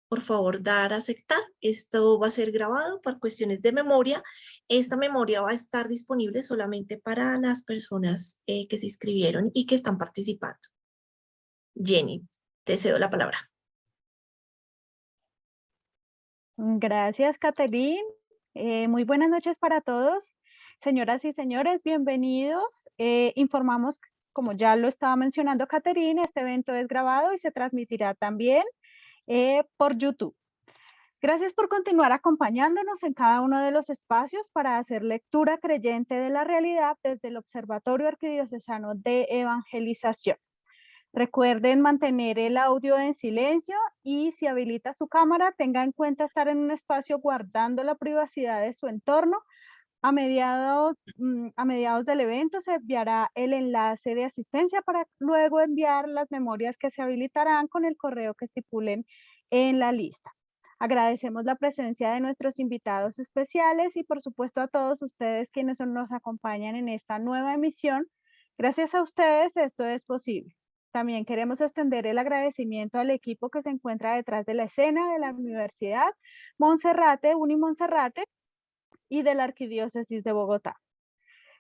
por favor, dar a aceptar. Esto va a ser grabado por cuestiones de memoria. Esta memoria va a estar disponible solamente para las personas que se inscribieron y que están participando. Jenny, te cedo la palabra. Gracias, Catherine. Muy buenas noches para todos. Señoras y señores, bienvenidos. Informamos, como ya lo estaba mencionando Catherine, este evento es grabado y se transmitirá también por YouTube. Gracias por continuar acompañándonos en cada uno de los espacios para hacer lectura creyente de la realidad desde el Observatorio Arquidiocesano de Evangelización. Recuerden mantener el audio en silencio y si habilita su cámara, tenga en cuenta estar en un espacio guardando la privacidad de su entorno. A mediados del evento se enviará el enlace de asistencia para luego enviar las memorias que se habilitarán con el correo que estipulen en la lista. Agradecemos la presencia de nuestros invitados especiales y por supuesto a todos ustedes quienes nos acompañan en esta nueva emisión. Gracias a ustedes esto es posible. También queremos extender el agradecimiento al equipo que se encuentra detrás de la escena de la Universidad Monserrate, Unimonserrate y de la Arquidiócesis de Bogotá.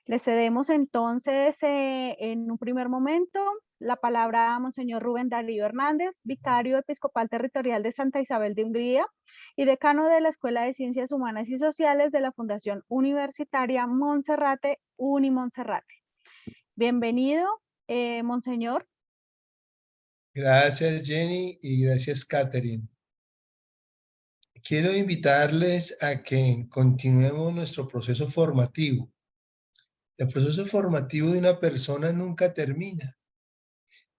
Le cedemos entonces en un primer momento la palabra a Monseñor Rubén Darío Hernández, vicario episcopal territorial de Santa Isabel de Hungría y decano de la Escuela de Ciencias Humanas y Sociales de la Fundación Universitaria Monserrate, Unimonserrate. Bienvenido, Monseñor. Gracias, Jenny, y gracias, Catherine. Quiero invitarles a que continuemos nuestro proceso formativo. El proceso formativo de una persona nunca termina.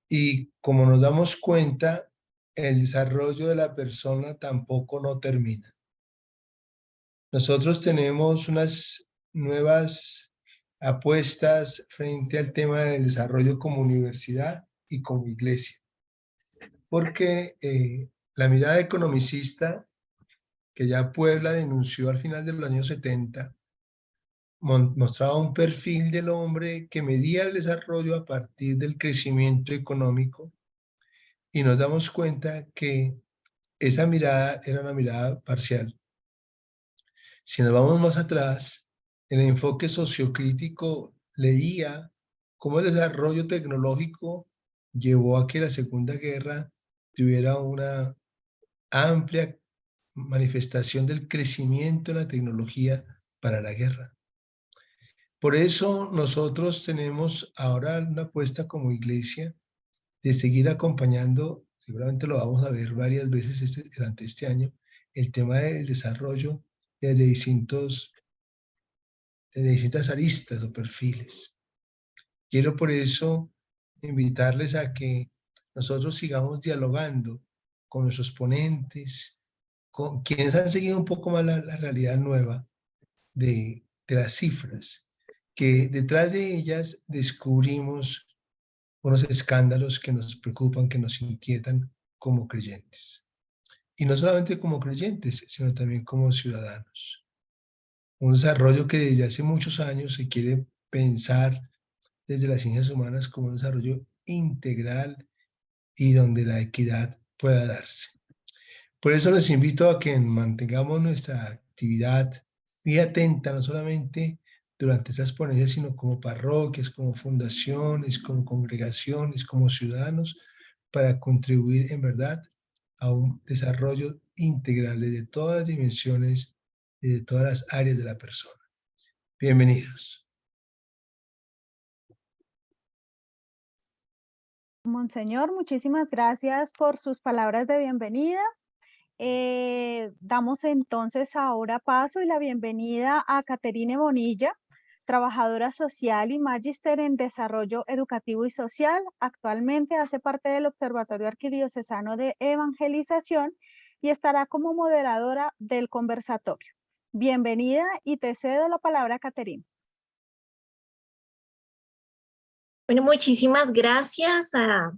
Y como nos damos cuenta, el desarrollo de la persona tampoco no termina. Nosotros tenemos unas nuevas apuestas frente al tema del desarrollo como universidad y como iglesia. Porque la mirada economicista que ya Puebla denunció al final de los años 70, mostraba un perfil del hombre que medía el desarrollo a partir del crecimiento económico y nos damos cuenta que esa mirada era una mirada parcial. Si nos vamos más atrás, el enfoque sociocrítico leía cómo el desarrollo tecnológico llevó a que la Segunda Guerra tuviera una amplia manifestación del crecimiento de la tecnología para la guerra. Por eso nosotros tenemos ahora una apuesta como iglesia de seguir acompañando, seguramente lo vamos a ver varias veces durante este año, el tema del desarrollo desde distintas aristas o perfiles. Quiero por eso invitarles a que nosotros sigamos dialogando con nuestros ponentes, con quienes han seguido un poco más la realidad nueva de las cifras, que detrás de ellas descubrimos unos escándalos que nos preocupan, que nos inquietan como creyentes. Y no solamente como creyentes, sino también como ciudadanos. Un desarrollo que desde hace muchos años se quiere pensar desde las ciencias humanas como un desarrollo integral y donde la equidad pueda darse. Por eso les invito a que mantengamos nuestra actividad muy atenta, no solamente durante esas ponencias, sino como parroquias, como fundaciones, como congregaciones, como ciudadanos, para contribuir en verdad a un desarrollo integral desde todas las dimensiones, desde todas las áreas de la persona. Bienvenidos. Monseñor, muchísimas gracias por sus palabras de bienvenida. Damos entonces ahora paso y la bienvenida a Caterine Bonilla, trabajadora social y magíster en desarrollo educativo y social. Actualmente hace parte del Observatorio Arquidiocesano de Evangelización y estará como moderadora del conversatorio. Bienvenida y te cedo la palabra, Caterine. Bueno, muchísimas gracias a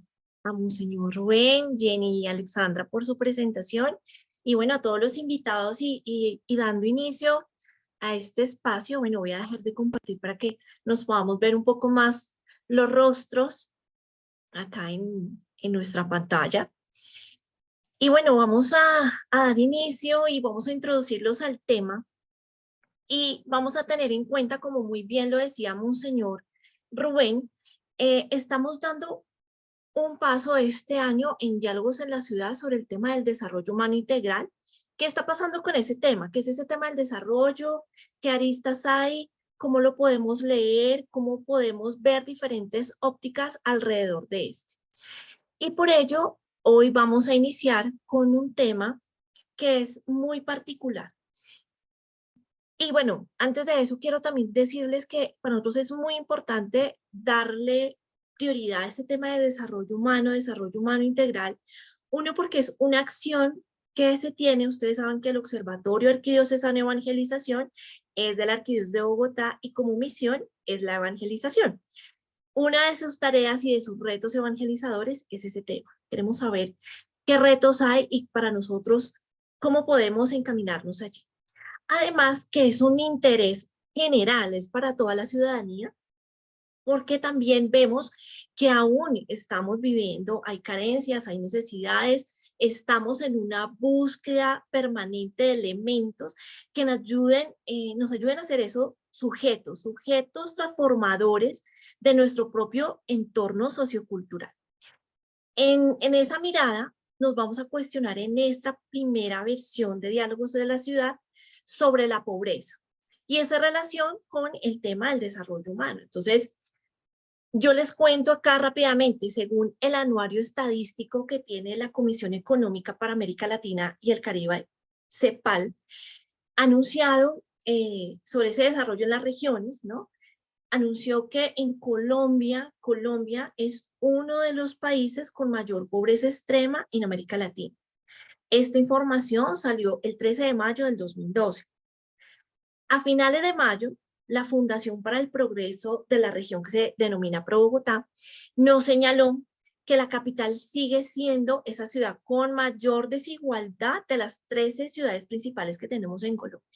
Monseñor Rubén, Jenny y Alexandra por su presentación y bueno, a todos los invitados y dando inicio a este espacio, bueno, voy a dejar de compartir para que nos podamos ver un poco más los rostros acá en nuestra pantalla. Y bueno, vamos a dar inicio y vamos a introducirlos al tema. Y vamos a tener en cuenta, como muy bien lo decía Monseñor Rubén, estamos dando un paso este año en Diálogos en la Ciudad sobre el tema del desarrollo humano integral. ¿Qué está pasando con ese tema? ¿Qué es ese tema del desarrollo? ¿Qué aristas hay? ¿Cómo lo podemos leer? ¿Cómo podemos ver diferentes ópticas alrededor de este? Y por ello, hoy vamos a iniciar con un tema que es muy particular. Y bueno, antes de eso quiero también decirles que para nosotros es muy importante darle prioridad a ese tema de desarrollo humano integral. Uno, porque es una acción que se tiene. Ustedes saben que el Observatorio Arquidiocesano de Evangelización es de la Arquidiócesis de Bogotá y como misión es la evangelización. Una de sus tareas y de sus retos evangelizadores es ese tema. Queremos saber qué retos hay y para nosotros cómo podemos encaminarnos allí. Además, que es un interés general, es para toda la ciudadanía, porque también vemos que aún estamos viviendo, hay carencias, hay necesidades, estamos en una búsqueda permanente de elementos que nos ayuden a ser eso sujetos transformadores de nuestro propio entorno sociocultural. En esa mirada, nos vamos a cuestionar en esta primera versión de Diálogos de la Ciudad sobre la pobreza y esa relación con el tema del desarrollo humano. Entonces, yo les cuento acá rápidamente, según el anuario estadístico que tiene la Comisión Económica para América Latina y el Caribe, CEPAL, anunciado sobre ese desarrollo en las regiones, ¿no? Anunció que en Colombia es uno de los países con mayor pobreza extrema en América Latina. Esta información salió el 13 de mayo del 2012. A finales de mayo, la Fundación para el Progreso de la región, que se denomina Pro Bogotá, nos señaló que la capital sigue siendo esa ciudad con mayor desigualdad de las 13 ciudades principales que tenemos en Colombia.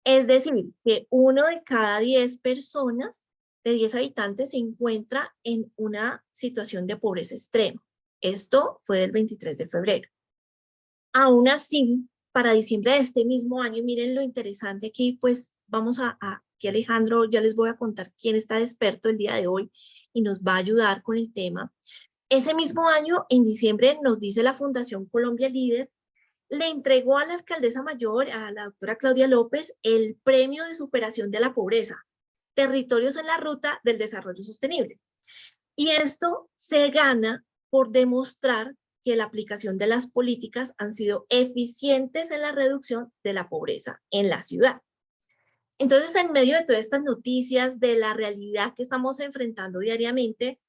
Es decir, que 1 de cada 10 personas, de 10 habitantes, se encuentra en una situación de pobreza extrema. Esto fue del 23 de febrero. Aún así, para diciembre de este mismo año, miren lo interesante aquí, pues vamos aquí Alejandro, ya les voy a contar quién está de experto el día de hoy y nos va a ayudar con el tema. Ese mismo año, en diciembre, nos dice la Fundación Colombia Líder, le entregó a la alcaldesa mayor, a la doctora Claudia López, el premio de superación de la pobreza, Territorios en la Ruta del Desarrollo Sostenible. Y esto se gana por demostrar que la aplicación de las políticas han sido eficientes en la reducción de la pobreza en la ciudad. Entonces, en medio de todas estas noticias, de la realidad que estamos enfrentando diariamente,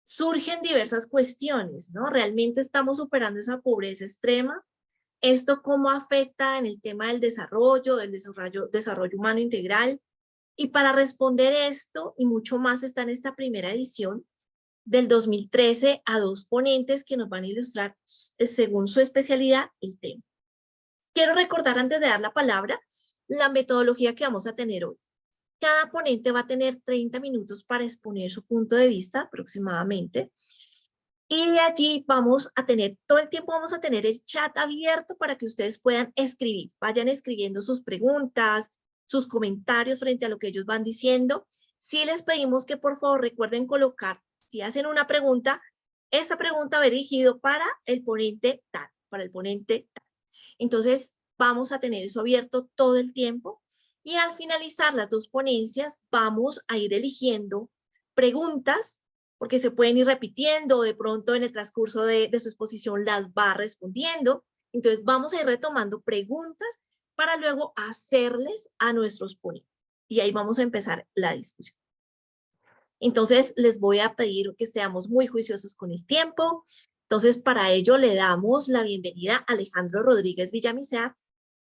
surgen diversas cuestiones, ¿no? ¿Realmente estamos superando esa pobreza extrema? ¿Esto cómo afecta en el tema del desarrollo humano integral? Y para responder esto y mucho más está en esta primera edición del 2013 a 2 ponentes que nos van a ilustrar según su especialidad el tema. Quiero recordar antes de dar la palabra la metodología que vamos a tener hoy. Cada ponente va a tener 30 minutos para exponer su punto de vista aproximadamente. Y de allí vamos a tener, todo el tiempo vamos a tener el chat abierto para que ustedes puedan escribir. Vayan escribiendo sus preguntas, sus comentarios frente a lo que ellos van diciendo. Sí les pedimos que por favor recuerden colocar, si hacen una pregunta, esa pregunta va dirigido para el ponente tal, Entonces vamos a tener eso abierto todo el tiempo. Y al finalizar las 2 ponencias vamos a ir eligiendo preguntas porque se pueden ir repitiendo, de pronto en el transcurso de su exposición las va respondiendo. Entonces vamos a ir retomando preguntas para luego hacerles a nuestros ponentes. Y ahí vamos a empezar la discusión. Entonces les voy a pedir que seamos muy juiciosos con el tiempo. Entonces para ello le damos la bienvenida a Alejandro Rodríguez Villamizar.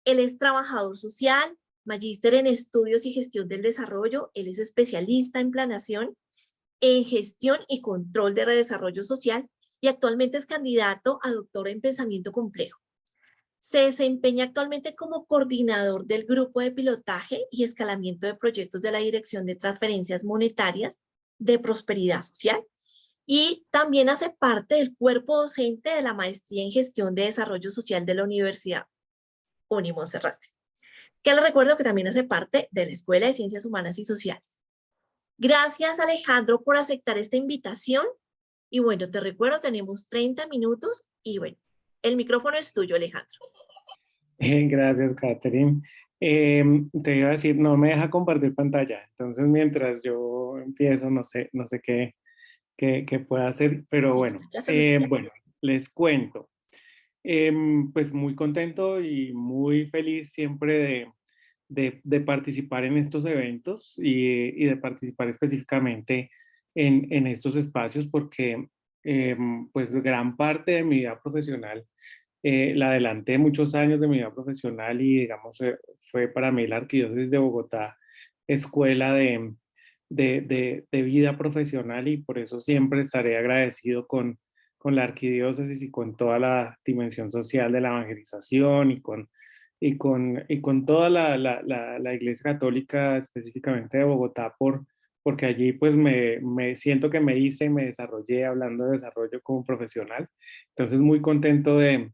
Él es trabajador social, magíster en estudios y gestión del desarrollo. Él es especialista en planeación, en gestión y control de desarrollo social y actualmente es candidato a doctor en pensamiento complejo. Se desempeña actualmente como coordinador del grupo de pilotaje y escalamiento de proyectos de la Dirección de Transferencias Monetarias de Prosperidad Social y también hace parte del cuerpo docente de la Maestría en Gestión de Desarrollo Social de la Universidad Unimonserrate, que les recuerdo que también hace parte de la Escuela de Ciencias Humanas y Sociales. Gracias, Alejandro, por aceptar esta invitación. Y bueno, te recuerdo, tenemos 30 minutos y bueno, el micrófono es tuyo, Alejandro. Gracias, Catherine. Te iba a decir, no me deja compartir pantalla. Entonces, mientras yo empiezo, no sé qué pueda hacer, pero bueno, Ya solucioné. bueno, les cuento. Pues muy contento y muy feliz siempre de participar en estos eventos y de participar específicamente en estos espacios porque pues gran parte de mi vida profesional la adelanté muchos años de mi vida profesional y digamos fue para mí la Arquidiócesis de Bogotá escuela de vida profesional y por eso siempre estaré agradecido con la Arquidiócesis y con toda la dimensión social de la evangelización y con toda la Iglesia Católica específicamente de Bogotá porque allí pues me siento que me hice y me desarrollé hablando de desarrollo como profesional. Entonces muy contento de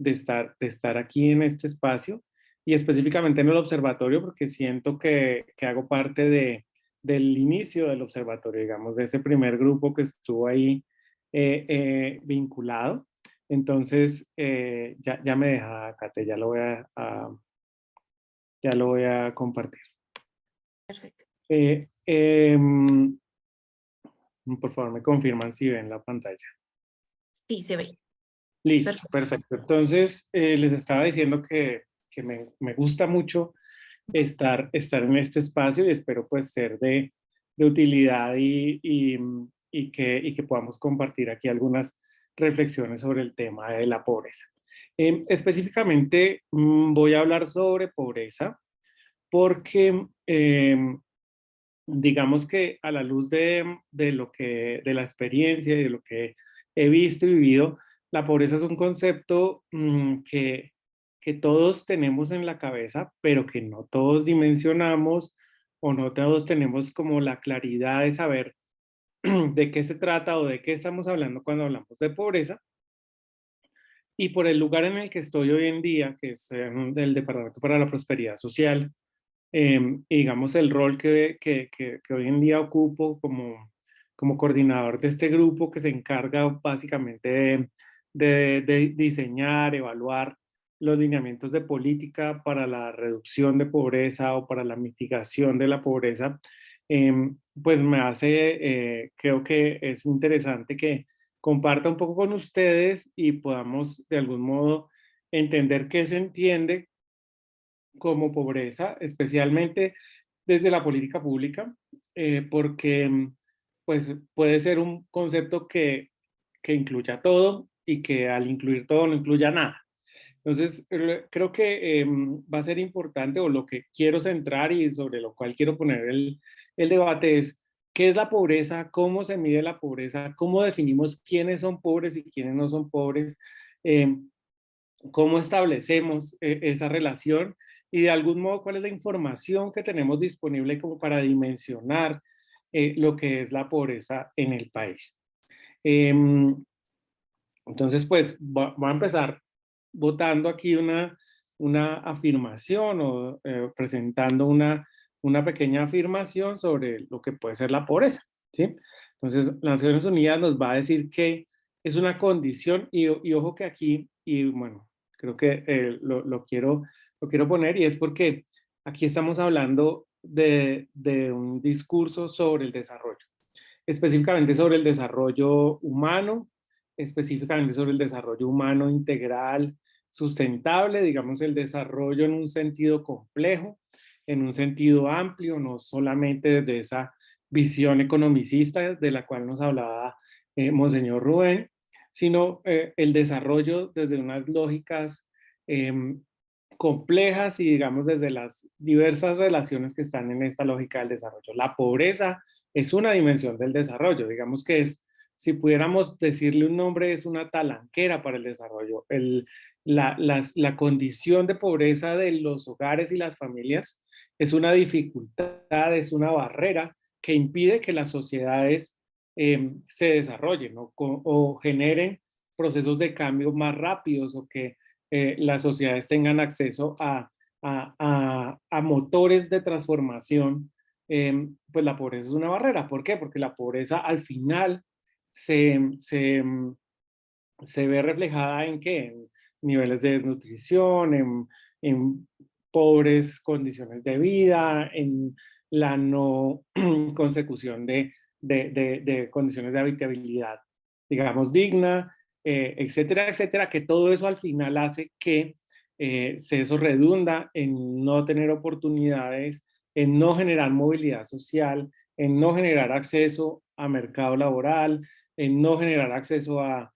estar aquí en este espacio y específicamente en el observatorio porque siento que hago parte del inicio del observatorio, digamos, de ese primer grupo que estuvo ahí vinculado. Entonces, ya me deja, Kate, ya lo voy a compartir. Perfecto. Por favor, me confirman si ven la pantalla. Sí, se ve. Listo, perfecto. Entonces, les estaba diciendo que me gusta mucho estar en este espacio y espero pues ser de utilidad y que podamos compartir aquí algunas reflexiones sobre el tema de la pobreza. Específicamente voy a hablar sobre pobreza porque digamos que a la luz de la experiencia y de lo que he visto y vivido, la pobreza es un concepto que todos tenemos en la cabeza, pero que no todos dimensionamos o no todos tenemos como la claridad de saber de qué se trata o de qué estamos hablando cuando hablamos de pobreza. Y por el lugar en el que estoy hoy en día, que es el Departamento para la Prosperidad Social, y digamos el rol que hoy en día ocupo como coordinador de este grupo que se encarga básicamente de diseñar, evaluar los lineamientos de política para la reducción de pobreza o para la mitigación de la pobreza, pues me hace, creo que es interesante que comparta un poco con ustedes y podamos de algún modo entender qué se entiende como pobreza, especialmente desde la política pública, porque pues puede ser un concepto que incluya todo y que al incluir todo no incluya nada. Entonces, creo que va a ser importante o lo que quiero centrar y sobre lo cual quiero poner el debate es qué es la pobreza, cómo se mide la pobreza, cómo definimos quiénes son pobres y quiénes no son pobres, cómo establecemos esa relación y de algún modo cuál es la información que tenemos disponible como para dimensionar lo que es la pobreza en el país. Entonces, pues voy a empezar votando aquí una afirmación o presentando una pequeña afirmación sobre lo que puede ser la pobreza, ¿sí? Entonces, las Naciones Unidas nos va a decir que es una condición y ojo que aquí, y bueno, creo que lo quiero poner y es porque aquí estamos hablando de un discurso sobre el desarrollo, específicamente sobre el desarrollo humano, específicamente sobre el desarrollo humano integral, sustentable, digamos el desarrollo en un sentido complejo, en un sentido amplio, no solamente desde esa visión economicista de la cual nos hablaba Monseñor Rubén, sino el desarrollo desde unas lógicas complejas y digamos desde las diversas relaciones que están en esta lógica del desarrollo. La pobreza es una dimensión del desarrollo, digamos que es, si pudiéramos decirle un nombre, es una talanquera para el desarrollo. La condición de pobreza de los hogares y las familias es una dificultad, es una barrera que impide que las sociedades se desarrollen o generen procesos de cambio más rápidos, o que las sociedades tengan acceso a motores de transformación. Pues la pobreza es una barrera. ¿Por qué? Porque la pobreza al final se ve reflejada en ¿qué? En niveles de desnutrición, en pobres condiciones de vida, en la no consecución de condiciones de habitabilidad, digamos, digna, etcétera, etcétera, que todo eso al final hace que eso redunda en no tener oportunidades, en no generar movilidad social, en no generar acceso a mercado laboral, en no generar acceso a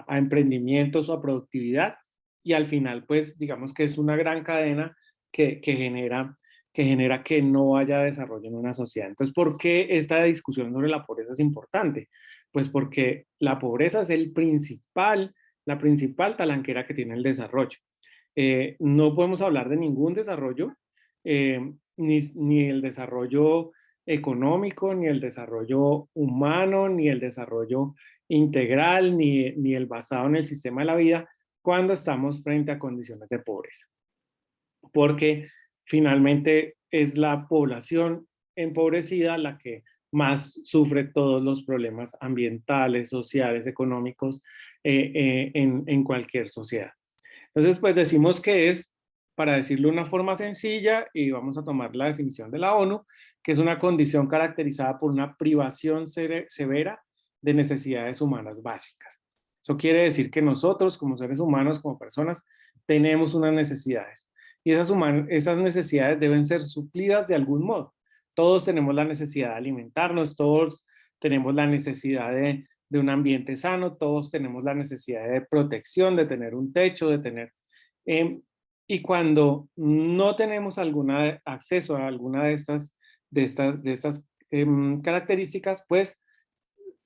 emprendimientos o a productividad, y al final pues digamos que es una gran cadena que genera que no haya desarrollo en una sociedad. Entonces, ¿por qué esta discusión sobre la pobreza es importante? Pues porque la pobreza es la principal talanquera que tiene el desarrollo. No podemos hablar de ningún desarrollo, ni el desarrollo económico, ni el desarrollo humano, ni el desarrollo integral, ni el basado en el sistema de la vida, cuando estamos frente a condiciones de pobreza. Porque finalmente es la población empobrecida la que más sufre todos los problemas ambientales, sociales, económicos en cualquier sociedad. Entonces, pues decimos que es, para decirlo de una forma sencilla, y vamos a tomar la definición de la ONU, que es una condición caracterizada por una privación severa de necesidades humanas básicas. Eso quiere decir que nosotros, como seres humanos, como personas, tenemos unas necesidades. Y esas necesidades deben ser suplidas de algún modo. Todos tenemos la necesidad de alimentarnos, todos tenemos la necesidad de un ambiente sano, todos tenemos la necesidad de protección, de tener un techo, de tener... y cuando no tenemos acceso a alguna de estas características, pues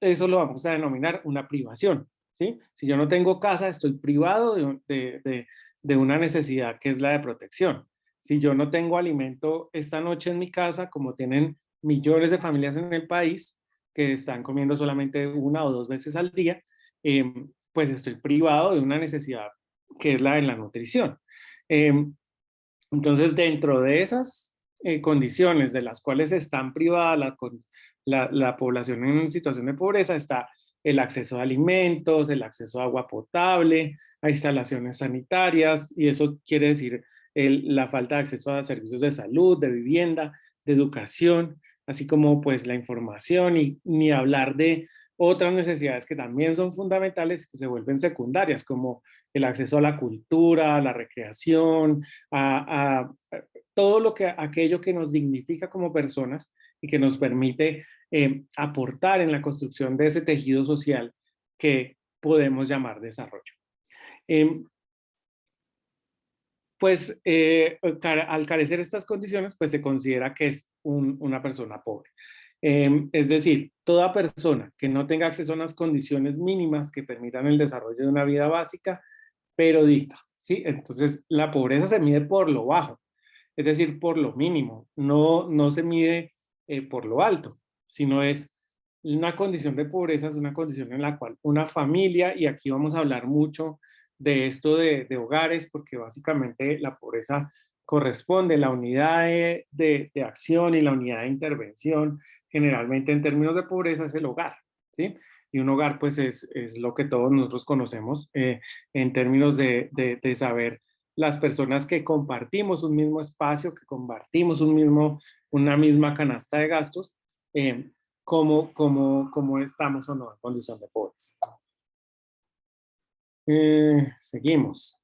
eso lo vamos a denominar una privación, ¿sí? Si yo no tengo casa, estoy privado de una necesidad que es la de protección. Si yo no tengo alimento esta noche en mi casa, como tienen millones de familias en el país, que están comiendo solamente 1 o 2 veces al día, pues estoy privado de una necesidad que es la de la nutrición. Entonces, dentro de esas condiciones de las cuales están privadas la población en situación de pobreza, está el acceso a alimentos, el acceso a agua potable, a instalaciones sanitarias, y eso quiere decir la falta de acceso a servicios de salud, de vivienda, de educación, así como pues la información, y ni hablar de otras necesidades que también son fundamentales, que se vuelven secundarias, como el acceso a la cultura, a la recreación, a todo aquello que nos dignifica como personas y que nos permite aportar en la construcción de ese tejido social que podemos llamar desarrollo. Pues al carecer de estas condiciones, pues se considera que es una persona pobre. Es decir, toda persona que no tenga acceso a unas condiciones mínimas que permitan el desarrollo de una vida básica, pero digna, ¿sí? Entonces, la pobreza se mide por lo bajo, es decir, por lo mínimo, no se mide por lo alto, sino es una condición de pobreza, es una condición en la cual una familia, y aquí vamos a hablar mucho de esto de hogares, porque básicamente la pobreza corresponde, la unidad de acción y la unidad de intervención, generalmente en términos de pobreza, es el hogar, ¿sí? Y un hogar pues es lo que todos nosotros conocemos en términos de saber las personas que compartimos un mismo espacio, que compartimos una misma canasta de gastos, cómo estamos o no en condición de pobreza. Seguimos.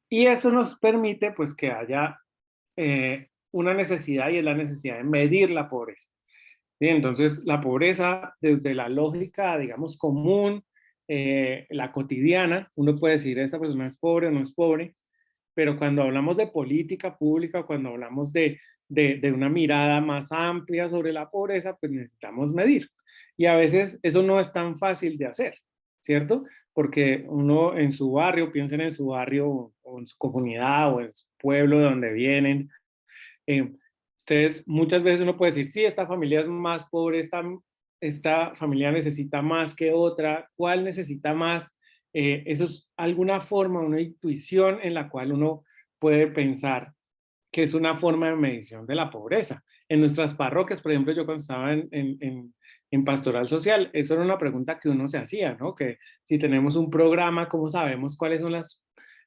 Y eso nos permite pues que haya una necesidad, y es la necesidad de medir la pobreza. ¿Sí? Entonces la pobreza desde la lógica, digamos, común, la cotidiana, uno puede decir esta persona es pobre o no es pobre, pero cuando hablamos de política pública, cuando hablamos de una mirada más amplia sobre la pobreza, pues necesitamos medir. Y a veces eso no es tan fácil de hacer, ¿cierto? Porque uno en su barrio, piensen en su barrio o en su comunidad o en su pueblo de donde vienen, Entonces, muchas veces uno puede decir, sí, esta familia es más pobre, esta familia necesita más que otra, ¿cuál necesita más? Eso es alguna forma, una intuición en la cual uno puede pensar que es una forma de medición de la pobreza. En nuestras parroquias, por ejemplo, yo cuando estaba en pastoral social, eso era una pregunta que uno se hacía, ¿no? Que si tenemos un programa, ¿cómo sabemos cuáles son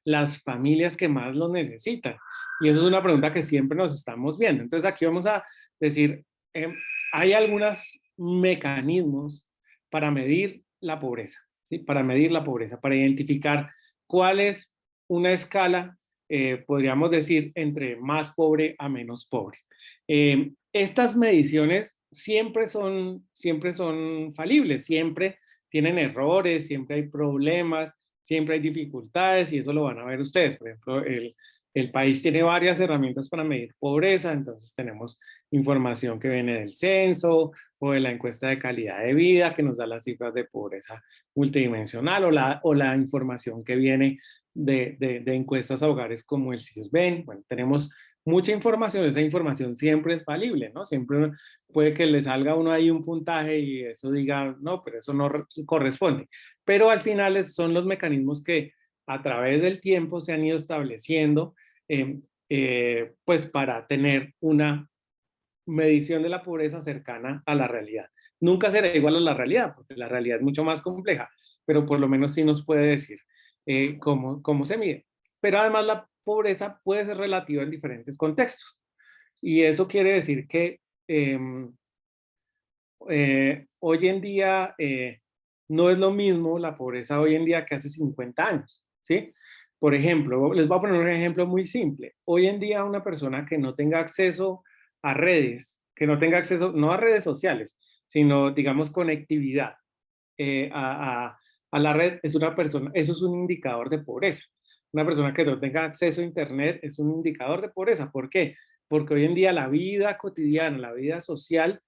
las familias que más lo necesitan? Y eso es una pregunta que siempre nos estamos viendo. Entonces aquí vamos a decir, hay algunos mecanismos para medir la pobreza, ¿sí? Para medir la pobreza, para identificar cuál es una escala, podríamos decir, entre más pobre a menos pobre. Estas mediciones siempre son falibles, siempre tienen errores, siempre hay problemas, siempre hay dificultades y eso lo van a ver ustedes. Por ejemplo, el país tiene varias herramientas para medir pobreza, entonces tenemos información que viene del censo o de la encuesta de calidad de vida que nos da las cifras de pobreza multidimensional o la información que viene de encuestas a hogares como el CISBEN. Bueno, tenemos mucha información, esa información siempre es falible, ¿no? Siempre puede que le salga a uno ahí un puntaje y eso diga, no, pero eso no corresponde. Pero al final son los mecanismos que a través del tiempo se han ido estableciendo pues para tener una medición de la pobreza cercana a la realidad. Nunca será igual a la realidad, porque la realidad es mucho más compleja, pero por lo menos sí nos puede decir cómo se mide. Pero además la pobreza puede ser relativa en diferentes contextos. Y eso quiere decir que hoy en día no es lo mismo la pobreza hoy en día que hace 50 años, ¿sí? Por ejemplo, les voy a poner un ejemplo muy simple. Hoy en día una persona que no tenga acceso a redes, que no tenga acceso, no a redes sociales, sino digamos conectividad a la red, es una persona, eso es un indicador de pobreza. Una persona que no tenga acceso a internet es un indicador de pobreza. ¿Por qué? Porque hoy en día la vida cotidiana, la vida social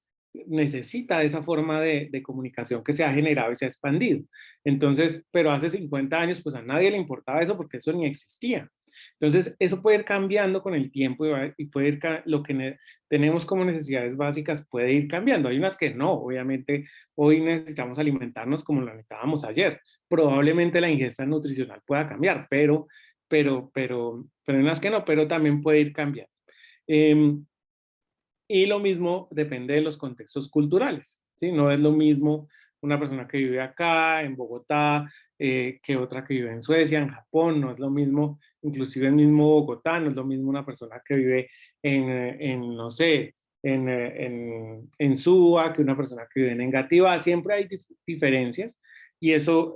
necesita esa forma de comunicación que se ha generado y se ha expandido. Entonces, pero hace 50 años pues a nadie le importaba eso porque eso ni existía. Entonces, eso puede ir cambiando con el tiempo y puede ir, lo que tenemos como necesidades básicas puede ir cambiando. Hay unas que no, obviamente hoy necesitamos alimentarnos como lo necesitábamos ayer. Probablemente la ingesta nutricional pueda cambiar, pero hay unas que no, pero también puede ir cambiando. Y lo mismo depende de los contextos culturales, ¿sí? No es lo mismo una persona que vive acá, en Bogotá, que otra que vive en Suecia, en Japón, no es lo mismo, inclusive el mismo Bogotá, no es lo mismo una persona que vive no sé, en Suba, que una persona que vive en Engativá, siempre hay diferencias y eso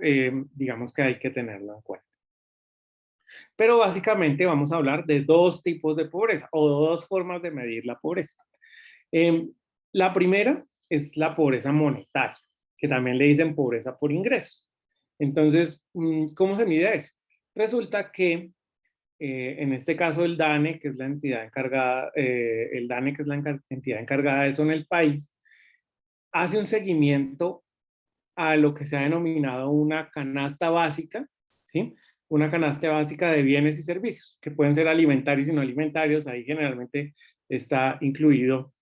digamos que hay que tenerlo en cuenta. Pero básicamente vamos a hablar de dos tipos de pobreza o dos formas de medir la pobreza. La primera es la pobreza monetaria, que también le dicen pobreza por ingresos. Entonces, ¿cómo se mide eso? Resulta que en este caso el DANE, que es la entidad encargada, entidad encargada de eso en el país, hace un seguimiento a lo que se ha denominado una canasta básica, ¿sí? Una canasta básica de bienes y servicios, que pueden ser alimentarios y no alimentarios. Ahí generalmente está incluido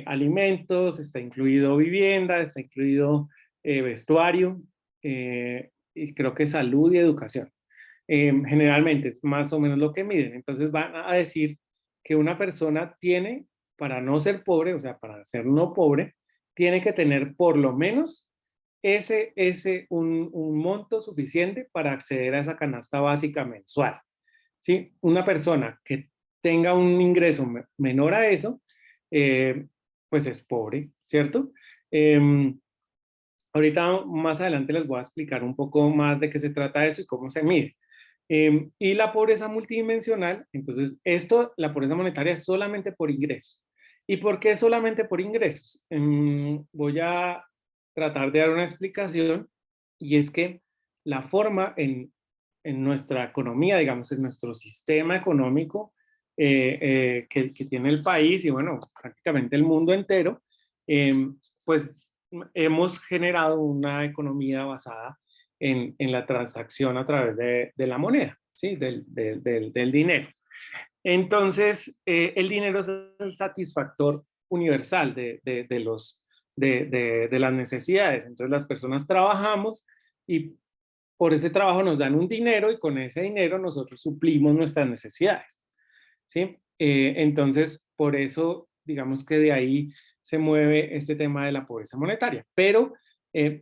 alimentos, está incluido vivienda, está incluido vestuario, y creo que salud y educación. Generalmente es más o menos lo que miden. Entonces van a decir que una persona tiene, para no ser pobre, o sea, para ser no pobre, tiene que tener por lo menos un monto suficiente para acceder a esa canasta básica mensual. ¿Sí? Una persona que tenga un ingreso menor a eso, pues es pobre, ¿cierto? Ahorita más adelante les voy a explicar un poco más de qué se trata eso y cómo se mide. Y la pobreza multidimensional, entonces la pobreza monetaria es solamente por ingresos. ¿Y por qué solamente por ingresos? Voy a tratar de dar una explicación y es que la forma en nuestra economía, digamos, en nuestro sistema económico que tiene el país y bueno, prácticamente el mundo entero, pues hemos generado una economía basada en la transacción a través de la moneda, ¿sí? del dinero. Entonces, el dinero es el satisfactor universal de las necesidades. Entonces, las personas trabajamos y por ese trabajo nos dan un dinero y con ese dinero nosotros suplimos nuestras necesidades, ¿sí? Entonces, por eso, digamos que de ahí se mueve este tema de la pobreza monetaria. Pero,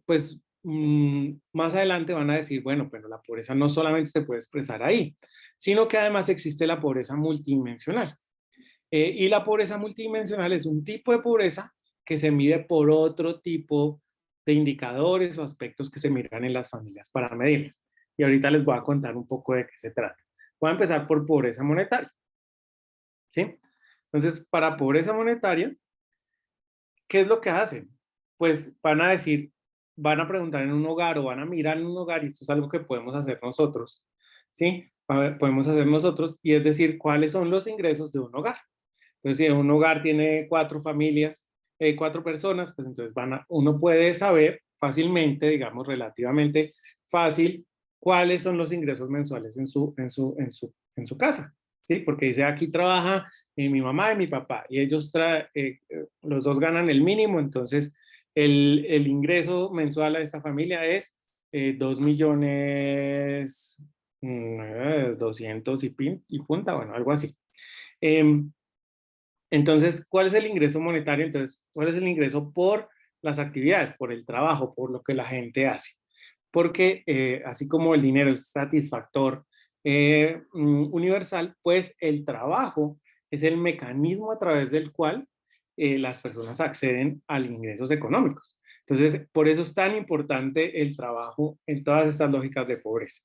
pues, más adelante van a decir, bueno, pero la pobreza no solamente se puede expresar ahí, sino que además existe la pobreza multidimensional. Y la pobreza multidimensional es un tipo de pobreza que se mide por otro tipo de indicadores o aspectos que se miran en las familias para medirlas. Y ahorita les voy a contar un poco de qué se trata. Voy a empezar por pobreza monetaria, ¿sí? Entonces, para pobreza monetaria, ¿qué es lo que hacen? Pues van a decir, van a preguntar en un hogar o van a mirar en un hogar, y esto es algo que podemos hacer nosotros, ¿sí? Podemos hacer nosotros, y es decir, ¿cuáles son los ingresos de un hogar? Entonces, si un hogar tiene 4 familias, 4 personas, pues entonces uno puede saber fácilmente, digamos, relativamente fácil, cuáles son los ingresos mensuales en su casa, ¿sí? Porque dice, aquí trabaja mi mamá y mi papá, y ellos los dos ganan el mínimo, entonces el ingreso mensual a esta familia es 2 millones 200 y punta, bueno, algo así. Entonces, ¿cuál es el ingreso monetario? Entonces, ¿cuál es el ingreso por las actividades, por el trabajo, por lo que la gente hace? Porque así como el dinero es satisfactor universal, pues el trabajo es el mecanismo a través del cual las personas acceden a ingresos económicos. Entonces, por eso es tan importante el trabajo en todas estas lógicas de pobreza.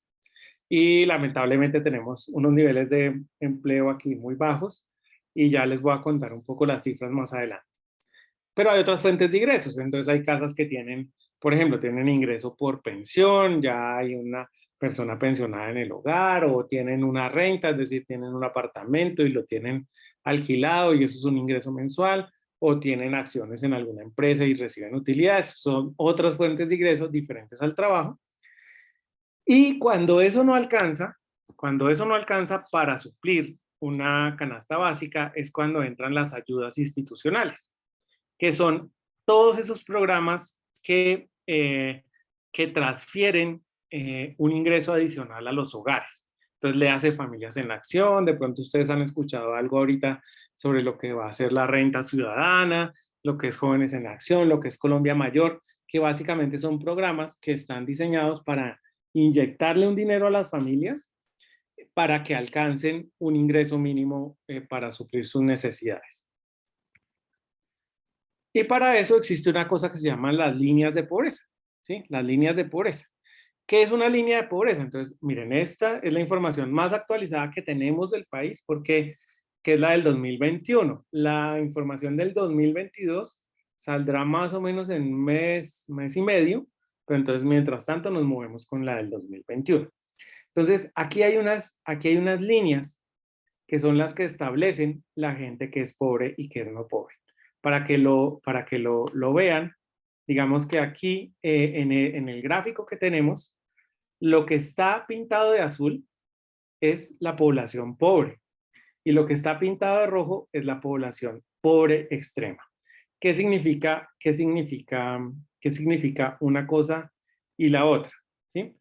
Y lamentablemente tenemos unos niveles de empleo aquí muy bajos, y ya les voy a contar un poco las cifras más adelante. Pero hay otras fuentes de ingresos, entonces hay casas que tienen, por ejemplo, tienen ingreso por pensión, ya hay una persona pensionada en el hogar, o tienen una renta, es decir, tienen un apartamento y lo tienen alquilado y eso es un ingreso mensual, o tienen acciones en alguna empresa y reciben utilidades, son otras fuentes de ingresos diferentes al trabajo. Y cuando eso no alcanza para suplir una canasta básica, es cuando entran las ayudas institucionales, que son todos esos programas que transfieren un ingreso adicional a los hogares. Entonces le hace Familias en Acción, de pronto ustedes han escuchado algo ahorita sobre lo que va a ser la renta ciudadana, lo que es Jóvenes en Acción, lo que es Colombia Mayor, que básicamente son programas que están diseñados para inyectarle un dinero a las familias para que alcancen un ingreso mínimo para suplir sus necesidades. Y para eso existe una cosa que se llaman las líneas de pobreza, ¿sí? Las líneas de pobreza. ¿Qué es una línea de pobreza? Entonces, miren, esta es la información más actualizada que tenemos del país, porque que es la del 2021. La información del 2022 saldrá más o menos en mes y medio, pero entonces mientras tanto nos movemos con la del 2021. Entonces, aquí hay unas líneas que son las que establecen la gente que es pobre y que es no pobre. Para que lo vean, digamos que aquí en el gráfico que tenemos, lo que está pintado de azul es la población pobre y lo que está pintado de rojo es la población pobre extrema. ¿Qué significa una cosa y la otra? ¿Sí?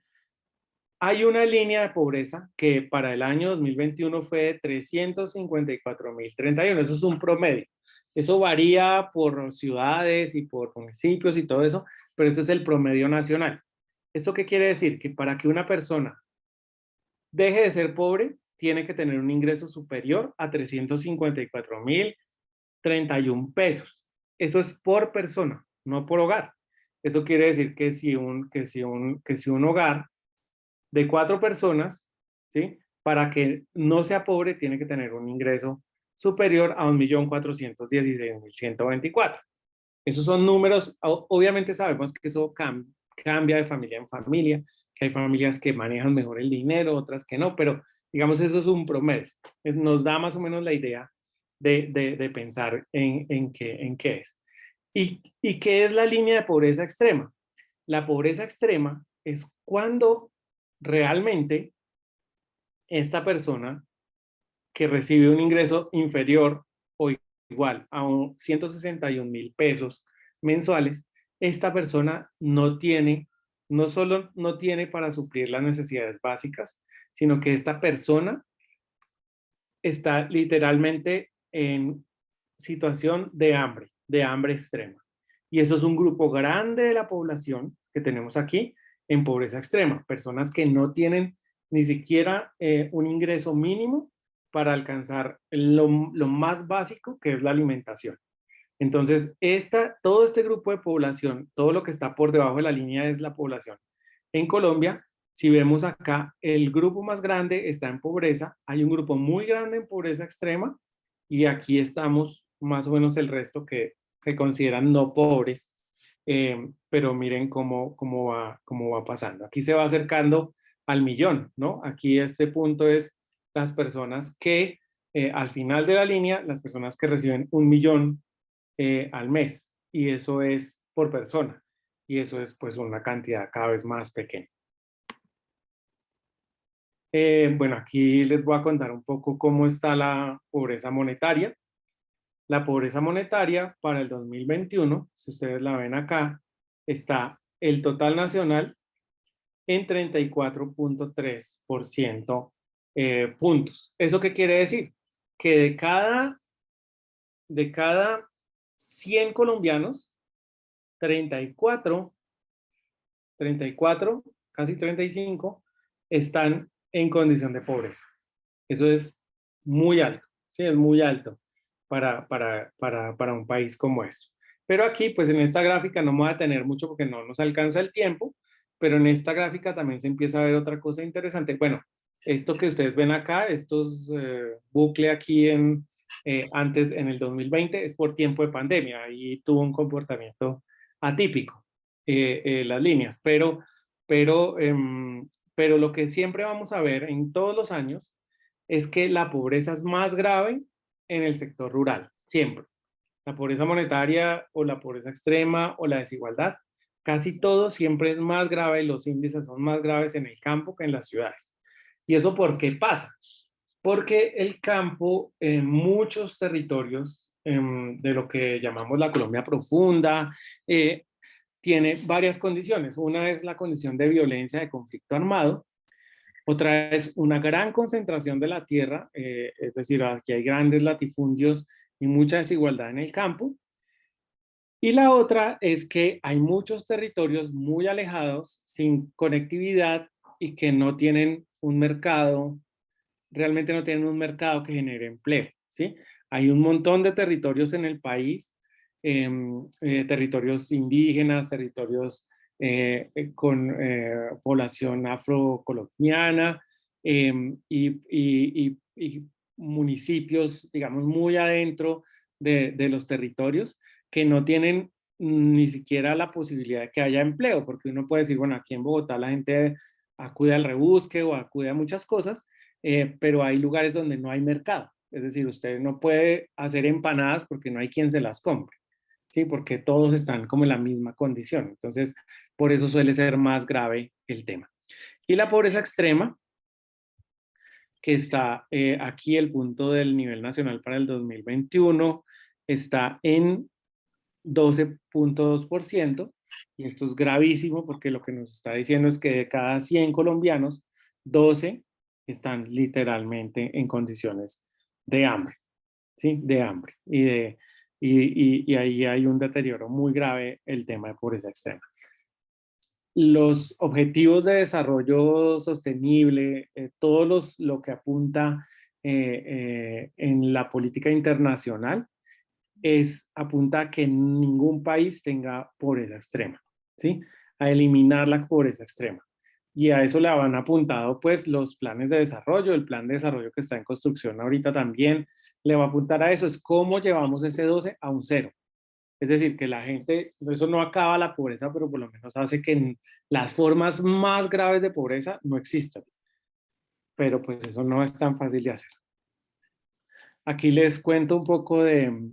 Hay una línea de pobreza que para el año 2021 fue de 354.031. Eso es un promedio. Eso varía por ciudades y por municipios y todo eso, pero ese es el promedio nacional. ¿Esto qué quiere decir? Que para que una persona deje de ser pobre, tiene que tener un ingreso superior a 354.031 pesos. Eso es por persona, no por hogar. Eso quiere decir que si un hogar de 4 personas, ¿sí? Para que no sea pobre, tiene que tener un ingreso superior a 1.416.124. Esos son números, obviamente sabemos que eso cambia de familia en familia, que hay familias que manejan mejor el dinero, otras que no, pero digamos eso es un promedio. Nos da más o menos la idea de pensar en qué es. ¿Y qué es la línea de pobreza extrema? La pobreza extrema es cuando realmente esta persona que recibe un ingreso inferior o igual a 161.000 pesos mensuales, esta persona no solo no tiene para suplir las necesidades básicas, sino que esta persona está literalmente en situación de hambre extrema. Y eso es un grupo grande de la población que tenemos aquí en pobreza extrema, personas que no tienen ni siquiera un ingreso mínimo para alcanzar lo más básico, que es la alimentación. Entonces, todo este grupo de población, todo lo que está por debajo de la línea es la población. En Colombia, si vemos acá, el grupo más grande está en pobreza, hay un grupo muy grande en pobreza extrema, y aquí estamos más o menos el resto que se consideran no pobres, pero miren cómo va pasando. Aquí se va acercando al millón, ¿no? Aquí este punto es las personas que, al final de la línea, las personas que reciben 1.000.000 al mes, y eso es por persona, y eso es pues una cantidad cada vez más pequeña. Bueno, aquí les voy a contar un poco cómo está la pobreza monetaria. La pobreza monetaria para el 2021, si ustedes la ven acá, está el total nacional en 34.3% puntos. ¿Eso qué quiere decir? Que de cada 100 colombianos, 34, casi 35, están en condición de pobreza. Eso es muy alto, ¿sí? Es muy alto para un país como este. Pero aquí, pues en esta gráfica no me voy a detener mucho porque no nos alcanza el tiempo, pero en esta gráfica también se empieza a ver otra cosa interesante. Bueno, esto que ustedes ven acá, estos bucle aquí antes en el 2020, es por tiempo de pandemia, ahí tuvo un comportamiento atípico las líneas, pero lo que siempre vamos a ver en todos los años es que la pobreza es más grave en el sector rural, siempre. La pobreza monetaria o la pobreza extrema o la desigualdad, casi todo siempre es más grave, los índices son más graves en el campo que en las ciudades. ¿Y eso por qué pasa? Porque el campo en muchos territorios de lo que llamamos la Colombia profunda, tiene varias condiciones. Una es la condición de violencia, de conflicto armado. Otra es una gran concentración de la tierra, es decir, aquí hay grandes latifundios y mucha desigualdad en el campo. Y la otra es que hay muchos territorios muy alejados, sin conectividad y que no tienen un mercado, realmente no tienen un mercado que genere empleo, ¿sí? Hay un montón de territorios en el país, territorios indígenas, territorios con población afrocolombiana y municipios, digamos, muy adentro de los territorios que no tienen ni siquiera la posibilidad de que haya empleo, porque uno puede decir, bueno, aquí en Bogotá la gente acude al rebusque o acude a muchas cosas, pero hay lugares donde no hay mercado. Es decir, usted no puede hacer empanadas porque no hay quien se las compre, ¿sí? Porque todos están como en la misma condición. Entonces, por eso suele ser más grave el tema. Y la pobreza extrema, que está aquí el punto del nivel nacional para el 2021, está en 12.2%, y esto es gravísimo porque lo que nos está diciendo es que de cada 100 colombianos, 12 están literalmente en condiciones de hambre, ¿sí? De hambre. Y ahí hay un deterioro muy grave el tema de pobreza extrema. Los objetivos de desarrollo sostenible, lo que apunta en la política internacional, apunta a que ningún país tenga pobreza extrema, ¿sí? A eliminar la pobreza extrema. Y a eso le han apuntado pues los planes de desarrollo, el plan de desarrollo que está en construcción ahorita también le va a apuntar a eso, es cómo llevamos ese 12 a un 0. Es decir, que la gente, eso no acaba la pobreza, pero por lo menos hace que las formas más graves de pobreza no existan. Pero pues eso no es tan fácil de hacer. Aquí les cuento un poco de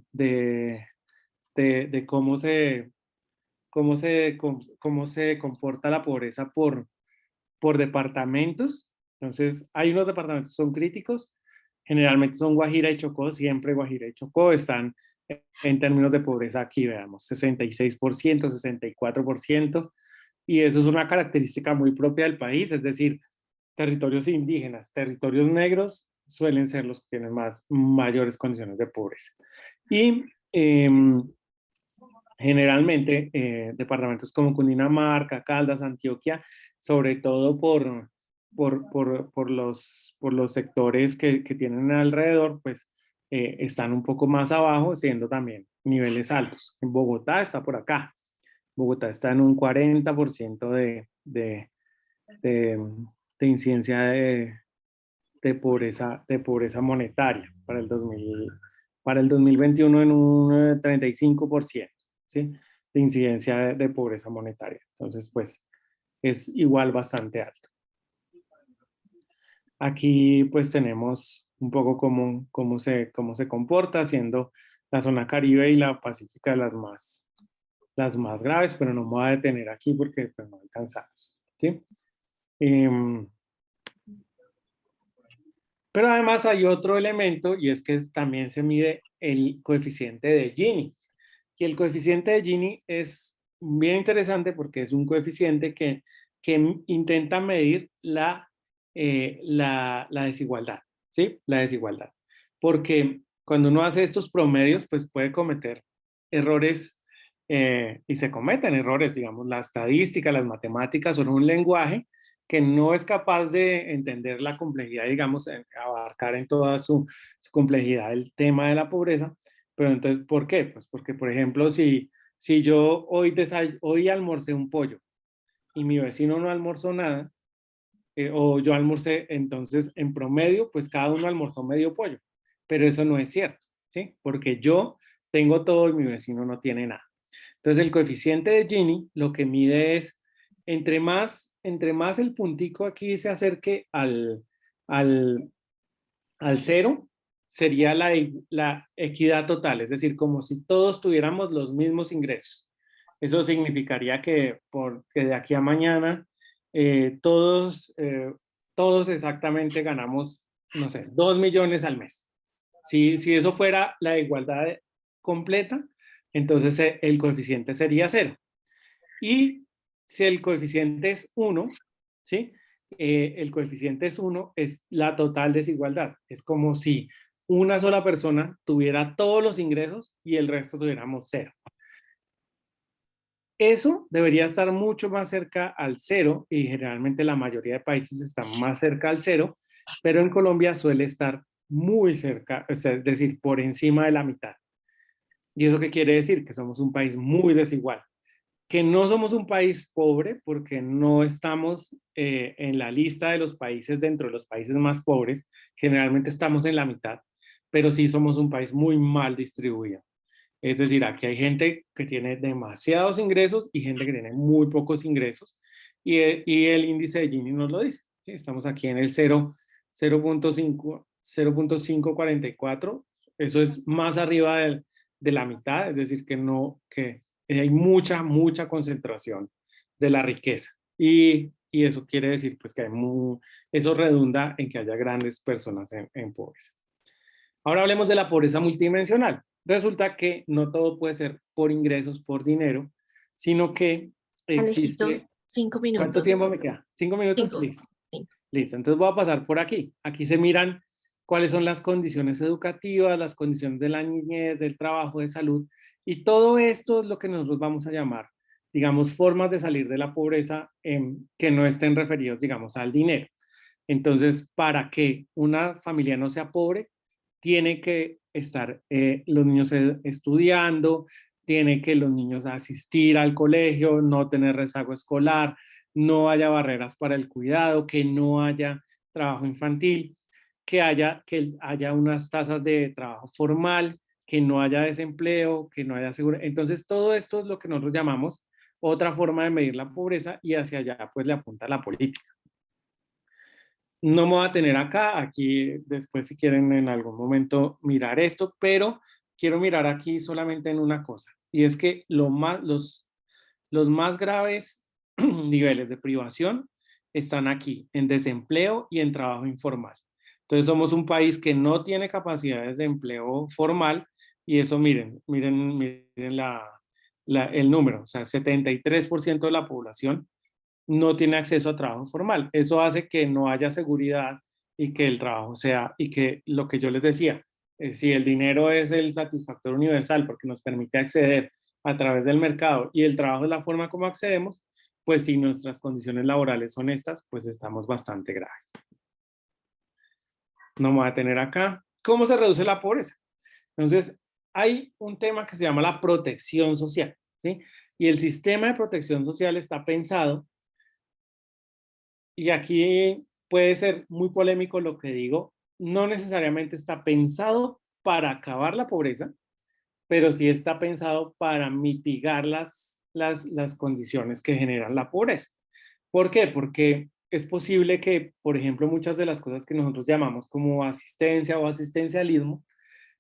cómo se comporta la pobreza por departamentos. Entonces, hay unos departamentos que son críticos, Generalmente son Guajira y Chocó, siempre Guajira y Chocó están en términos de pobreza aquí, veamos, 66%, 64%, y eso es una característica muy propia del país, es decir, territorios indígenas, territorios negros suelen ser los que tienen mayores condiciones de pobreza. Y generalmente departamentos como Cundinamarca, Caldas, Antioquia, sobre todo por los sectores que tienen alrededor, pues están un poco más abajo, siendo también niveles altos. En Bogotá está por acá. Bogotá está en un 40% de incidencia de pobreza monetaria para el 2021 en un 35%, ¿sí? De incidencia de pobreza monetaria. Entonces, pues, es igual bastante alto. Aquí, pues, tenemos un poco cómo se comporta, siendo la zona Caribe y la Pacífica las más graves, pero no me voy a detener aquí porque pues, no alcanzamos, ¿sí? Pero además hay otro elemento y es que también se mide el coeficiente de Gini. Y el coeficiente de Gini es bien interesante porque es un coeficiente que intenta medir la desigualdad, ¿sí? La desigualdad. Porque cuando uno hace estos promedios, pues puede cometer errores y se cometen errores, digamos, la estadística, las matemáticas son un lenguaje que no es capaz de entender la complejidad, digamos, abarcar en toda su complejidad el tema de la pobreza. Pero entonces, ¿por qué? Pues porque, por ejemplo, si yo hoy almorcé un pollo y mi vecino no almorzó nada, o yo almorcé, entonces en promedio, pues cada uno almorzó medio pollo. Pero eso no es cierto, ¿sí? Porque yo tengo todo y mi vecino no tiene nada. Entonces el coeficiente de Gini lo que mide es, entre más el puntico aquí se acerque al cero, sería la equidad total, es decir, como si todos tuviéramos los mismos ingresos. Eso significaría que de aquí a mañana todos exactamente ganamos, no sé, 2 millones al mes. Si eso fuera la igualdad completa, entonces el coeficiente sería 0. Y si el coeficiente es 1, ¿sí? El coeficiente es 1, es la total desigualdad. Es como si una sola persona tuviera todos los ingresos y el resto tuviéramos 0. Eso debería estar mucho más cerca al 0 y generalmente la mayoría de países están más cerca al 0, pero en Colombia suele estar muy cerca, es decir, por encima de la mitad. ¿Y eso qué quiere decir? Que somos un país muy desigual. Que no somos un país pobre porque no estamos en la lista de los países dentro de los países más pobres, generalmente estamos en la mitad, pero sí somos un país muy mal distribuido. Es decir, aquí hay gente que tiene demasiados ingresos y gente que tiene muy pocos ingresos y el índice de Gini nos lo dice, ¿sí? Estamos aquí en el 0.544, eso es más arriba de la mitad, es decir, que hay mucha concentración de la riqueza. Y eso quiere decir pues, que eso redunda en que haya grandes personas en pobreza. Ahora hablemos de la pobreza multidimensional. Resulta que no todo puede ser por ingresos, por dinero, sino que Alejito, existe... 5 minutos. ¿Cuánto tiempo me queda? ¿5 minutos? 5. Listo. Sí. Listo, entonces voy a pasar por aquí. Aquí se miran cuáles son las condiciones educativas, las condiciones de la niñez, del trabajo, de salud, y todo esto es lo que nosotros vamos a llamar, digamos, formas de salir de la pobreza que no estén referidos, digamos, al dinero. Entonces, para que una familia no sea pobre, tiene que estar los niños estudiando, tiene que los niños asistir al colegio, no tener rezago escolar, no haya barreras para el cuidado, que no haya trabajo infantil, que haya unas tasas de trabajo formal, que no haya desempleo, que no haya seguridad. Entonces, todo esto es lo que nosotros llamamos otra forma de medir la pobreza y hacia allá pues le apunta la política. No me voy a tener acá, aquí después si quieren en algún momento mirar esto, pero quiero mirar aquí solamente en una cosa, y es que los más graves niveles de privación están aquí, en desempleo y en trabajo informal. Entonces somos un país que no tiene capacidades de empleo formal y eso miren el número, o sea, 73% de la población no tiene acceso a trabajo formal. Eso hace que no haya seguridad y que el trabajo sea, y que lo que yo les decía, si el dinero es el satisfactor universal porque nos permite acceder a través del mercado y el trabajo es la forma como accedemos, pues si nuestras condiciones laborales son estas, pues estamos bastante graves. No me voy a tener acá. ¿Cómo se reduce la pobreza? Entonces, hay un tema que se llama la protección social, ¿sí? Y el sistema de protección social está pensado, y aquí puede ser muy polémico lo que digo, no necesariamente está pensado para acabar la pobreza, pero sí está pensado para mitigar las condiciones que generan la pobreza. ¿Por qué? Porque es posible que, por ejemplo, muchas de las cosas que nosotros llamamos como asistencia o asistencialismo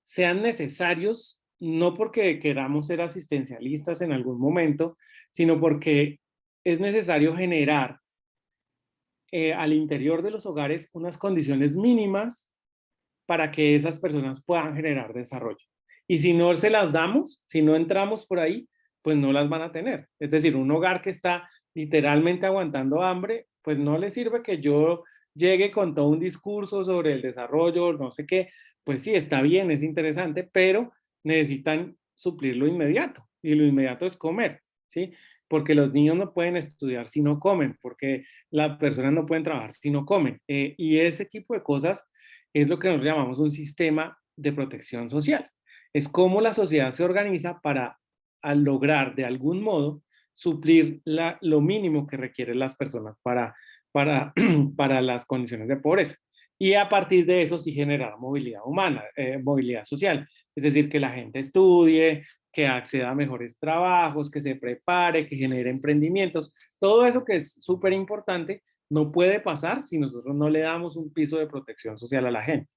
sean necesarios, no porque queramos ser asistencialistas en algún momento, sino porque es necesario generar al interior de los hogares unas condiciones mínimas para que esas personas puedan generar desarrollo. Y si no se las damos, si no entramos por ahí, pues no las van a tener. Es decir, un hogar que está literalmente aguantando hambre, pues no le sirve que yo llegue con todo un discurso sobre el desarrollo, no sé qué, pues sí, está bien, es interesante, pero necesitan suplir lo inmediato, y lo inmediato es comer, ¿sí? Porque los niños no pueden estudiar si no comen, porque las personas no pueden trabajar si no comen, y ese tipo de cosas es lo que nos llamamos un sistema de protección social. Es cómo la sociedad se organiza para al lograr de algún modo suplir lo mínimo que requieren las personas para las condiciones de pobreza. Y a partir de eso sí generar movilidad humana, movilidad social. Es decir, que la gente estudie, que acceda a mejores trabajos, que se prepare, que genere emprendimientos. Todo eso que es súper importante no puede pasar si nosotros no le damos un piso de protección social a la gente.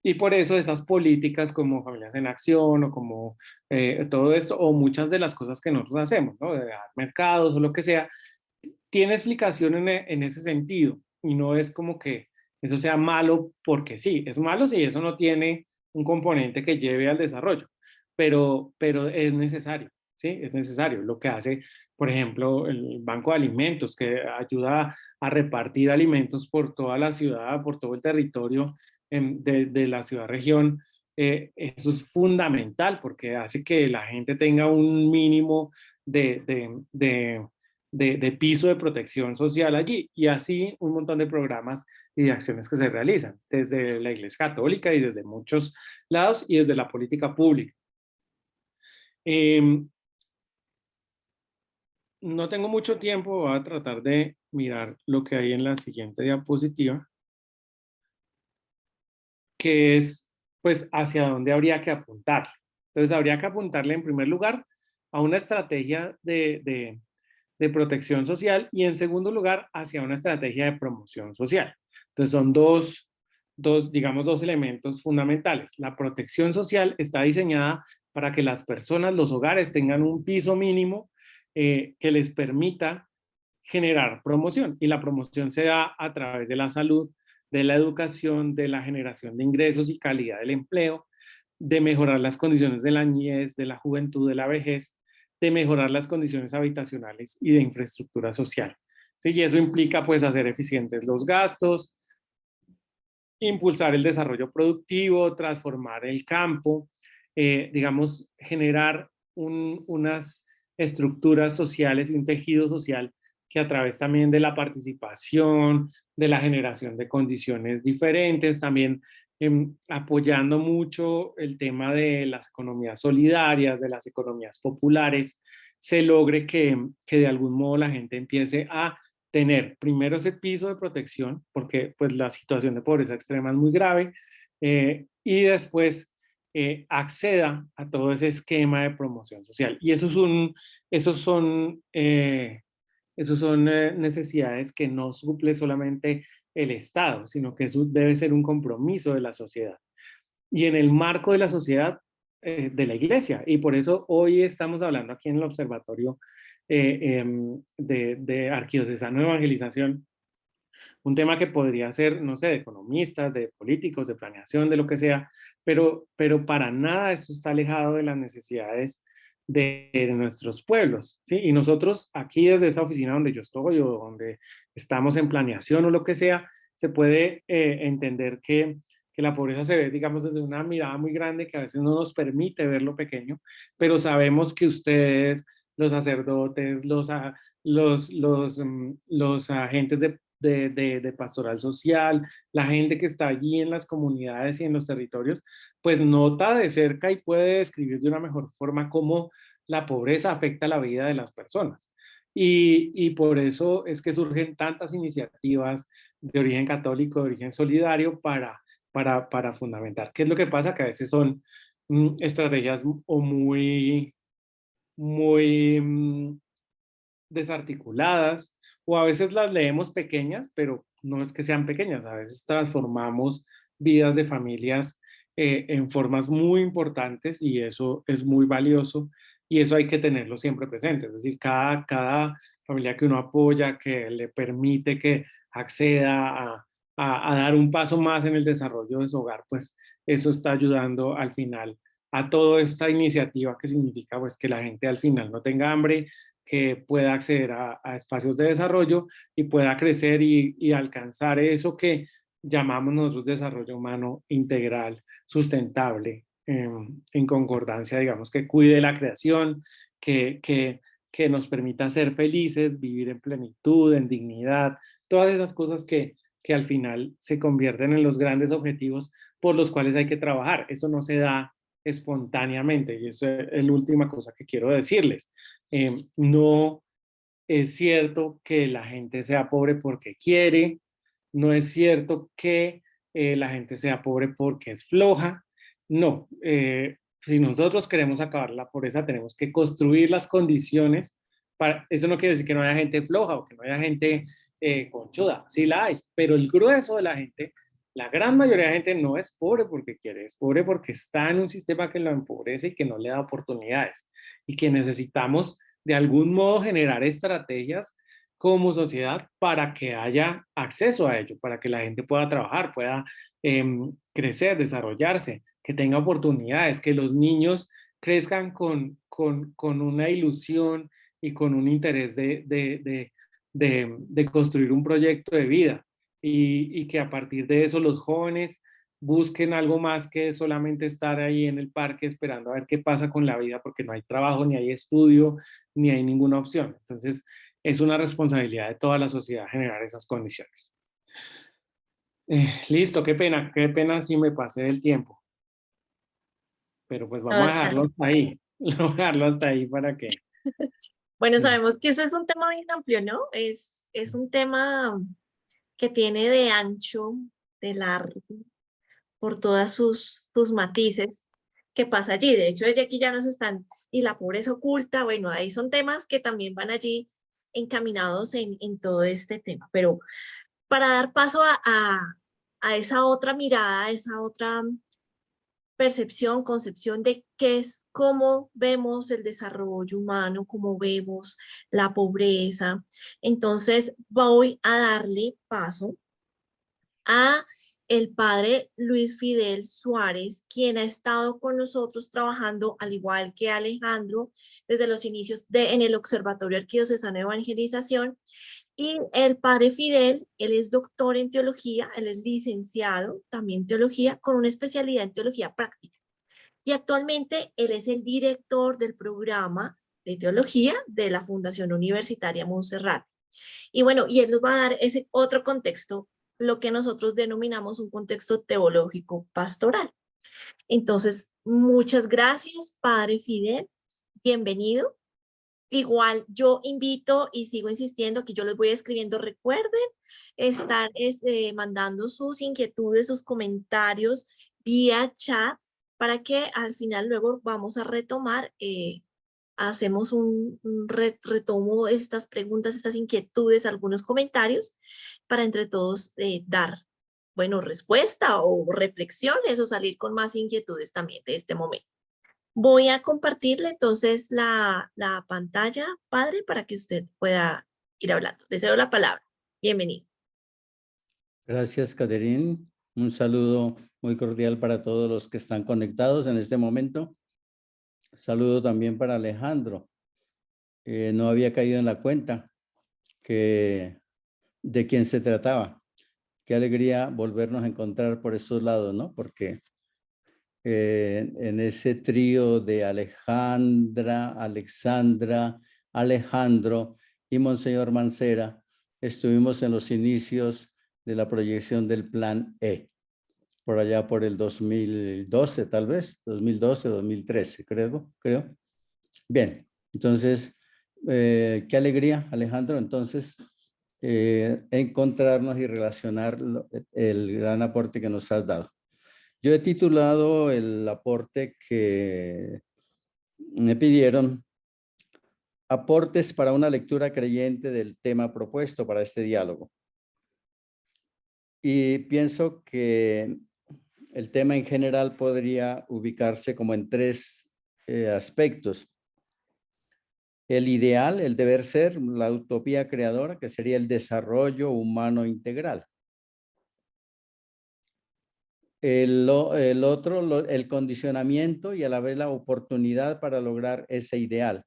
Y por eso esas políticas como Familias en Acción o como todo esto, o muchas de las cosas que nosotros hacemos, ¿no? De dar mercados o lo que sea, tiene explicación en ese sentido. Y no es como que eso sea malo porque sí, es malo si eso no tiene un componente que lleve al desarrollo, pero es necesario, ¿sí? Es necesario. Lo que hace, por ejemplo, el Banco de Alimentos, que ayuda a repartir alimentos por toda la ciudad, por todo el territorio de la ciudad-región, eso es fundamental porque hace que la gente tenga un mínimo de piso de protección social allí, y así un montón de programas y de acciones que se realizan desde la Iglesia Católica y desde muchos lados y desde la política pública. No tengo mucho tiempo, voy a tratar de mirar lo que hay en la siguiente diapositiva, que es pues hacia dónde habría que apuntarle. Entonces habría que apuntarle en primer lugar a una estrategia de protección social y en segundo lugar hacia una estrategia de promoción social. Entonces son digamos, dos elementos fundamentales. La protección social está diseñada para que las personas, los hogares tengan un piso mínimo que les permita generar promoción, y la promoción se da a través de la salud, de la educación, de la generación de ingresos y calidad del empleo, de mejorar las condiciones de la niñez, de la juventud, de la vejez, de mejorar las condiciones habitacionales y de infraestructura social. ¿Sí? Y eso implica pues hacer eficientes los gastos, impulsar el desarrollo productivo, transformar el campo, digamos, generar unas estructuras sociales y un tejido social que a través también de la participación, de la generación de condiciones diferentes, también apoyando mucho el tema de las economías solidarias, de las economías populares, se logre que de algún modo la gente empiece a tener primero ese piso de protección, porque pues la situación de pobreza extrema es muy grave, y después acceda a todo ese esquema de promoción social. Y esos son necesidades que no suple solamente el Estado, sino que eso debe ser un compromiso de la sociedad. Y en el marco de la sociedad, de la iglesia. Y por eso hoy estamos hablando aquí en el Observatorio de Arquidiocesano de Evangelización, un tema que podría ser, no sé, de economistas, de políticos, de planeación, de lo que sea, pero para nada esto está alejado de las necesidades de nuestros pueblos, ¿sí? Y nosotros aquí desde esa oficina donde yo estoy o donde estamos en planeación o lo que sea, se puede entender que la pobreza se ve, digamos, desde una mirada muy grande que a veces no nos permite ver lo pequeño, pero sabemos que ustedes, los sacerdotes, los agentes de pastoral social, la gente que está allí en las comunidades y en los territorios, pues nota de cerca y puede describir de una mejor forma cómo la pobreza afecta la vida de las personas. Y por eso es que surgen tantas iniciativas de origen católico, de origen solidario, para fundamentar. ¿Qué es lo que pasa? Que a veces son estrategias o muy desarticuladas, o a veces las leemos pequeñas, pero no es que sean pequeñas, a veces transformamos vidas de familias en formas muy importantes y eso es muy valioso y eso hay que tenerlo siempre presente. Es decir, cada familia que uno apoya, que le permite que acceda a dar un paso más en el desarrollo de su hogar, pues eso está ayudando al final a toda esta iniciativa que significa pues que la gente al final no tenga hambre, que pueda acceder a espacios de desarrollo y pueda crecer y alcanzar eso que llamamos nosotros desarrollo humano integral, sustentable, en concordancia, digamos, que cuide la creación, que nos permita ser felices, vivir en plenitud, en dignidad, todas esas cosas que al final se convierten en los grandes objetivos por los cuales hay que trabajar. Eso no se da espontáneamente y eso es la última cosa que quiero decirles. No es cierto que la gente sea pobre porque quiere, no es cierto que la gente sea pobre porque es floja, no. Si nosotros queremos acabar la pobreza, tenemos que construir las condiciones para, eso no quiere decir que no haya gente floja o que no haya gente conchuda, sí la hay, pero el grueso de la gente, la gran mayoría de gente no es pobre porque quiere, es pobre porque está en un sistema que lo empobrece y que no le da oportunidades y que necesitamos de algún modo generar estrategias como sociedad para que haya acceso a ello, para que la gente pueda trabajar, pueda crecer, desarrollarse, que tenga oportunidades, que los niños crezcan con una ilusión y con un interés de construir un proyecto de vida y que a partir de eso los jóvenes busquen algo más que solamente estar ahí en el parque esperando a ver qué pasa con la vida porque no hay trabajo, ni hay estudio, ni hay ninguna opción. Entonces, es una responsabilidad de toda la sociedad generar esas condiciones. Listo, qué pena si me pasé del tiempo. Pero pues vamos a dejarlo hasta ahí. Vamos a dejarlo hasta ahí para que... Bueno, sabemos que ese es un tema bien amplio, ¿no? Es un tema que tiene de ancho, de largo, por todas sus matices que pasa allí. De hecho, desde aquí ya nos están, y la pobreza oculta, bueno, ahí son temas que también van allí encaminados en todo este tema. Pero para dar paso a esa otra mirada, a esa otra percepción, concepción de qué es, cómo vemos el desarrollo humano, cómo vemos la pobreza. Entonces voy a darle paso a el padre Luis Fidel Suárez, quien ha estado con nosotros trabajando, al igual que Alejandro, desde los inicios en el Observatorio Arquidiocesano de Evangelización. Y el padre Fidel, él es doctor en teología, él es licenciado también en teología, con una especialidad en teología práctica. Y actualmente él es el director del programa de teología de la Fundación Universitaria Montserrat. Y bueno, y él nos va a dar ese otro contexto, lo que nosotros denominamos un contexto teológico pastoral. Entonces, muchas gracias, padre Fidel. Bienvenido. Igual yo invito y sigo insistiendo que yo les voy escribiendo, recuerden estar mandando sus inquietudes, sus comentarios vía chat para que al final luego vamos a retomar, hacemos un retomo de estas preguntas, estas inquietudes, algunos comentarios para entre todos dar, bueno, respuesta o reflexiones o salir con más inquietudes también de este momento. Voy a compartirle entonces la pantalla, padre, para que usted pueda ir hablando. Le cedo la palabra. Bienvenido. Gracias, Catherine. Un saludo muy cordial para todos los que están conectados en este momento. Saludo también para Alejandro. No había caído en la cuenta de quién se trataba. Qué alegría volvernos a encontrar por esos lados, ¿no? Porque en ese trío de Alejandra, Alexandra, Alejandro y Monseñor Mancera, estuvimos en los inicios de la proyección del Plan E, por allá por el 2012 tal vez, 2012, 2013, creo. Bien, entonces, qué alegría, Alejandro, entonces, encontrarnos y relacionar el gran aporte que nos has dado. Yo he titulado el aporte que me pidieron, aportes para una lectura creyente del tema propuesto para este diálogo. Y pienso que el tema en general podría ubicarse como en tres aspectos. El ideal, el deber ser, la utopía creadora, que sería el desarrollo humano integral. El otro, el condicionamiento y a la vez la oportunidad para lograr ese ideal.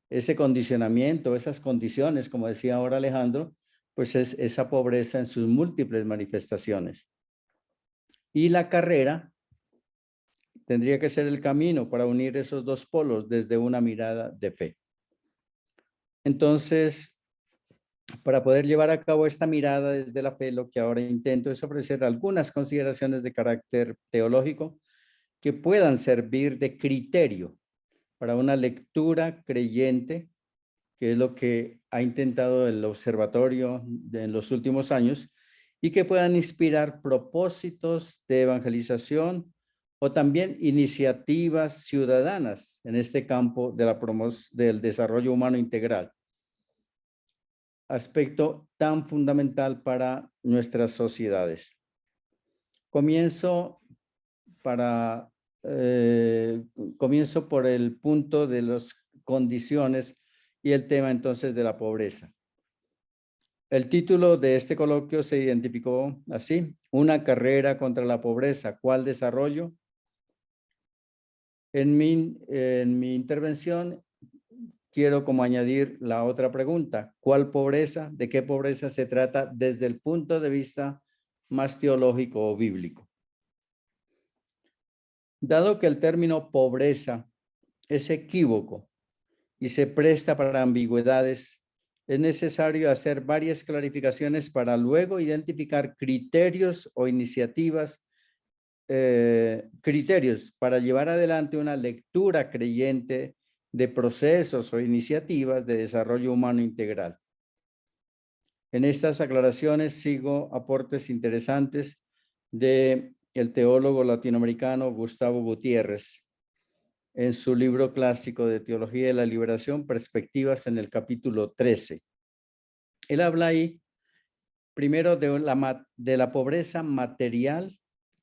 Ese condicionamiento, esas condiciones, como decía ahora Alejandro, pues es esa pobreza en sus múltiples manifestaciones. Y la carrera tendría que ser el camino para unir esos dos polos desde una mirada de fe. Entonces, para poder llevar a cabo esta mirada desde la fe, lo que ahora intento es ofrecer algunas consideraciones de carácter teológico que puedan servir de criterio para una lectura creyente, que es lo que ha intentado el observatorio en los últimos años, y que puedan inspirar propósitos de evangelización o también iniciativas ciudadanas en este campo de del desarrollo humano integral, aspecto tan fundamental para nuestras sociedades. Comienzo por el punto de las condiciones y el tema entonces de la pobreza. El título de este coloquio se identificó así: una carrera contra la pobreza, ¿cuál desarrollo? En mi intervención quiero como añadir la otra pregunta: ¿cuál pobreza? ¿De qué pobreza se trata desde el punto de vista más teológico o bíblico? Dado que el término pobreza es equívoco y se presta para ambigüedades, es necesario hacer varias clarificaciones para luego identificar criterios o iniciativas, criterios para llevar adelante una lectura creyente de procesos o iniciativas de desarrollo humano integral. En estas aclaraciones sigo aportes interesantes de el teólogo latinoamericano Gustavo Gutiérrez en su libro clásico de Teología de la Liberación, Perspectivas, en el capítulo 13. Él habla ahí primero de la pobreza material,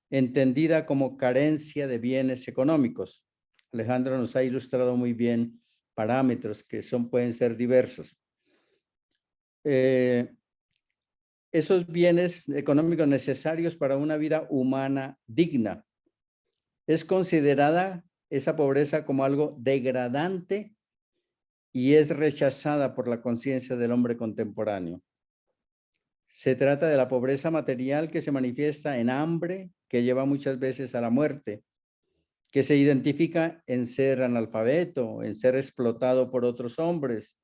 entendida como carencia de bienes económicos. Alejandro nos ha ilustrado muy bien parámetros que pueden ser diversos. Esos bienes económicos necesarios para una vida humana digna. Es considerada esa pobreza como algo degradante y es rechazada por la conciencia del hombre contemporáneo. Se trata de la pobreza material que se manifiesta en hambre, que lleva muchas veces a la muerte, que se identifica en ser analfabeto, en ser explotado por otros hombres,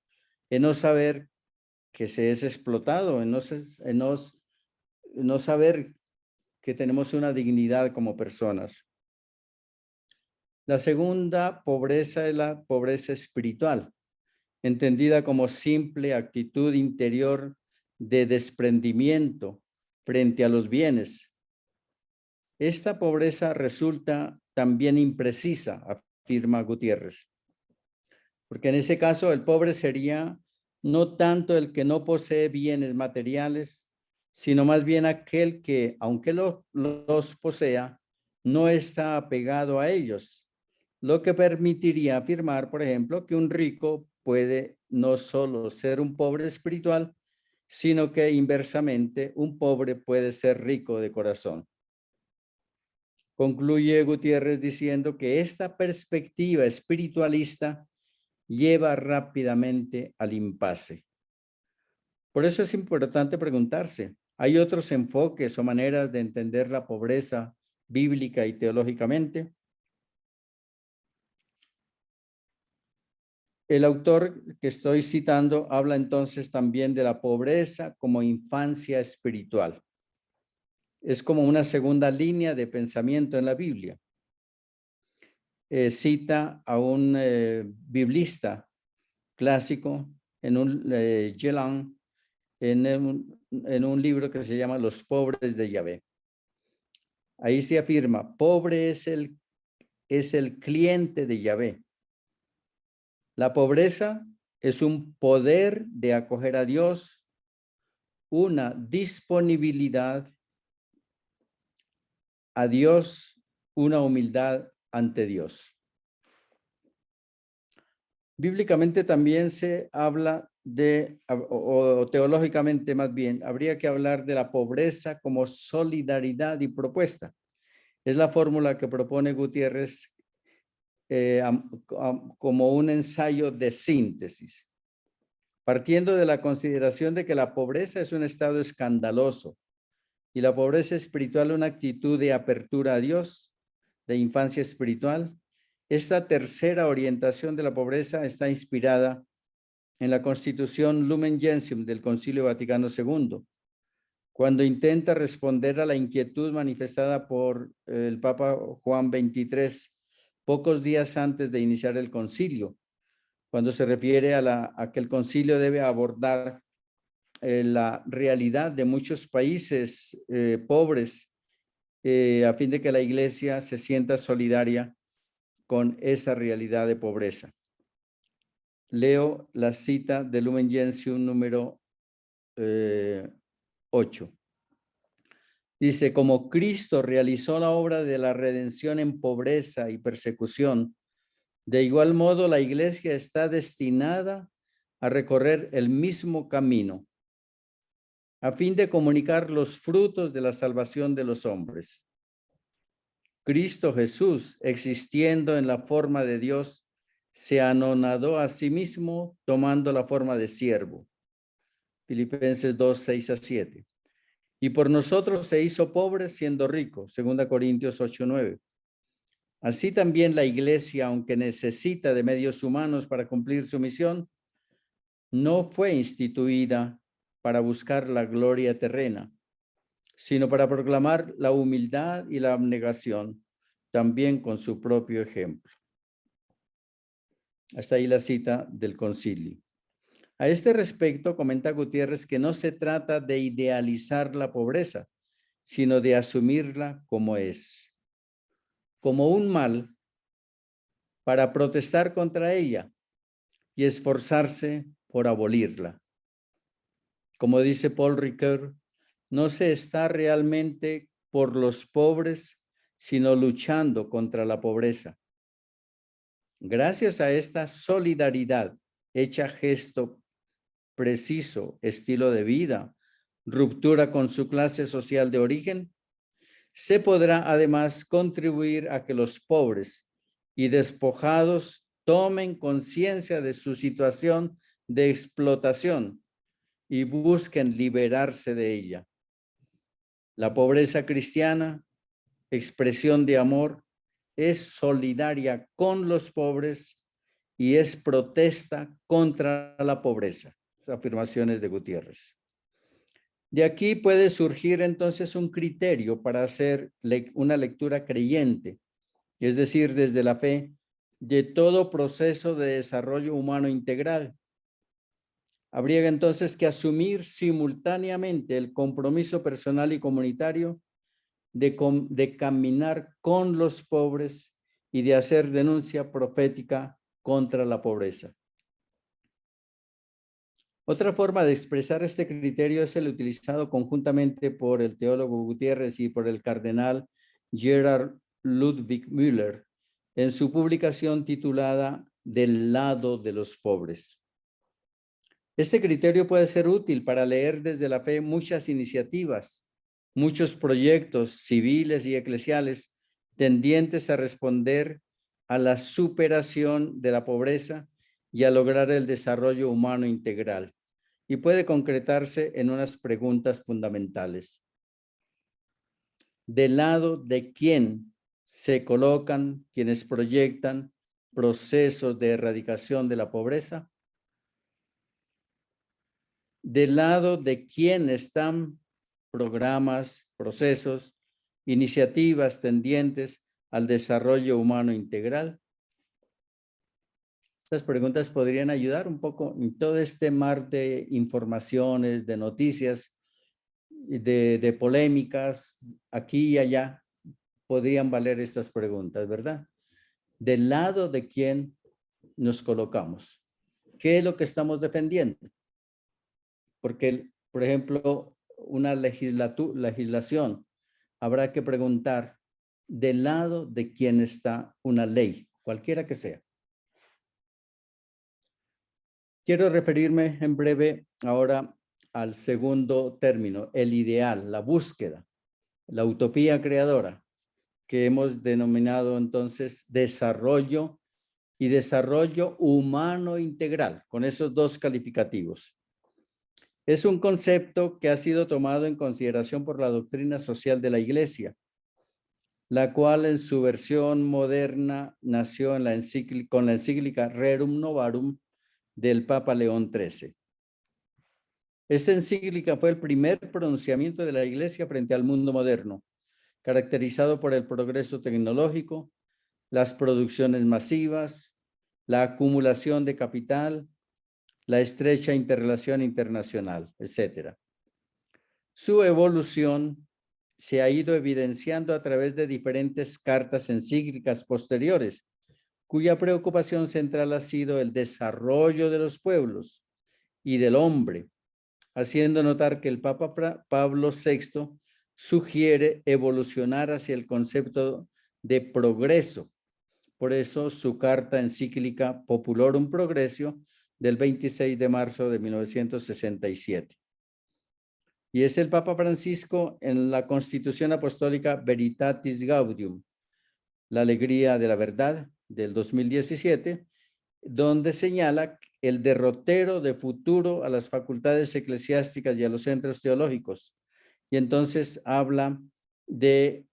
en no saber que se es explotado, en no saber que tenemos una dignidad como personas. La segunda pobreza es la pobreza espiritual, entendida como simple actitud interior de desprendimiento frente a los bienes. Esta pobreza resulta también imprecisa, afirma Gutiérrez, porque en ese caso el pobre sería no tanto el que no posee bienes materiales, sino más bien aquel que, aunque los posea, no está apegado a ellos, lo que permitiría afirmar, por ejemplo, que un rico puede no solo ser un pobre espiritual, sino que inversamente un pobre puede ser rico de corazón. Concluye Gutiérrez diciendo que esta perspectiva espiritualista lleva rápidamente al impasse. Por eso es importante preguntarse, ¿hay otros enfoques o maneras de entender la pobreza bíblica y teológicamente? El autor que estoy citando habla entonces también de la pobreza como infancia espiritual. Es como una segunda línea de pensamiento en la Biblia. Cita a un biblista clásico en un Gelan, en un libro que se llama Los pobres de Yahvé. Ahí se afirma, pobre es el cliente de Yahvé. La pobreza es un poder de acoger a Dios, una disponibilidad a Dios, una humildad ante Dios. Bíblicamente también se habla o teológicamente más bien, habría que hablar de la pobreza como solidaridad y propuesta. Es la fórmula que propone Gutiérrez como un ensayo de síntesis, partiendo de la consideración de que la pobreza es un estado escandaloso y la pobreza espiritual una actitud de apertura a Dios, de infancia espiritual. Esta tercera orientación de la pobreza está inspirada en la Constitución Lumen Gentium del Concilio Vaticano II, cuando intenta responder a la inquietud manifestada por el Papa Juan XXIII pocos días antes de iniciar el concilio, cuando se refiere a que el concilio debe abordar la realidad de muchos países pobres a fin de que la Iglesia se sienta solidaria con esa realidad de pobreza. Leo la cita de Lumen Gentium número 8. Dice, como Cristo realizó la obra de la redención en pobreza y persecución, de igual modo la Iglesia está destinada a recorrer el mismo camino, a fin de comunicar los frutos de la salvación de los hombres. Cristo Jesús, existiendo en la forma de Dios, se anonadó a sí mismo tomando la forma de siervo. Filipenses 2, 6 a 7. Y por nosotros se hizo pobre siendo rico. 2 Corintios 8, 9. Así también la Iglesia, aunque necesita de medios humanos para cumplir su misión, no fue instituida para buscar la gloria terrena, sino para proclamar la humildad y la abnegación, también con su propio ejemplo. Hasta ahí la cita del concilio. A este respecto, comenta Gutiérrez que no se trata de idealizar la pobreza, sino de asumirla como es, como un mal para protestar contra ella y esforzarse por abolirla. Como dice Paul Ricoeur, no se está realmente por los pobres, sino luchando contra la pobreza. Gracias a esta solidaridad, hecha gesto preciso, estilo de vida, ruptura con su clase social de origen, se podrá además contribuir a que los pobres y despojados tomen conciencia de su situación de explotación y busquen liberarse de ella. La pobreza cristiana, expresión de amor, es solidaria con los pobres y es protesta contra la pobreza. Afirmaciones de Gutiérrez. De aquí puede surgir entonces un criterio para hacer una lectura creyente, es decir, desde la fe, de todo proceso de desarrollo humano integral. Habría entonces que asumir simultáneamente el compromiso personal y comunitario de caminar con los pobres y de hacer denuncia profética contra la pobreza. Otra forma de expresar este criterio es el utilizado conjuntamente por el teólogo Gutiérrez y por el cardenal Gerhard Ludwig Müller en su publicación titulada Del lado de los pobres. Este criterio puede ser útil para leer desde la fe muchas iniciativas, muchos proyectos civiles y eclesiales tendientes a responder a la superación de la pobreza y a lograr el desarrollo humano integral. Y puede concretarse en unas preguntas fundamentales. ¿Del lado de quién se colocan quienes proyectan procesos de erradicación de la pobreza? ¿Del lado de quién están programas, procesos, iniciativas tendientes al desarrollo humano integral? Estas preguntas podrían ayudar un poco en todo este mar de informaciones, de noticias, de polémicas, aquí y allá. Podrían valer estas preguntas, ¿verdad? ¿Del lado de quién nos colocamos? ¿Qué es lo que estamos defendiendo? Porque, por ejemplo, una legislación, habrá que preguntar del lado de quién está una ley, cualquiera que sea. Quiero referirme en breve ahora al segundo término, el ideal, la búsqueda, la utopía creadora, que hemos denominado entonces desarrollo y desarrollo humano integral, con esos dos calificativos. Es un concepto que ha sido tomado en consideración por la doctrina social de la Iglesia, la cual en su versión moderna nació en con la encíclica Rerum Novarum del Papa León XIII. Esta encíclica fue el primer pronunciamiento de la Iglesia frente al mundo moderno, caracterizado por el progreso tecnológico, las producciones masivas, la acumulación de capital, la estrecha interrelación internacional, etc. Su evolución se ha ido evidenciando a través de diferentes cartas encíclicas posteriores, cuya preocupación central ha sido el desarrollo de los pueblos y del hombre, haciendo notar que el Papa Pablo VI sugiere evolucionar hacia el concepto de progreso. Por eso su carta encíclica Populorum Progressio del 26 de marzo de 1967. Y es el Papa Francisco en la Constitución Apostólica Veritatis Gaudium, la alegría de la verdad del 2017, donde señala el derrotero de futuro a las facultades eclesiásticas y a los centros teológicos. Y entonces habla de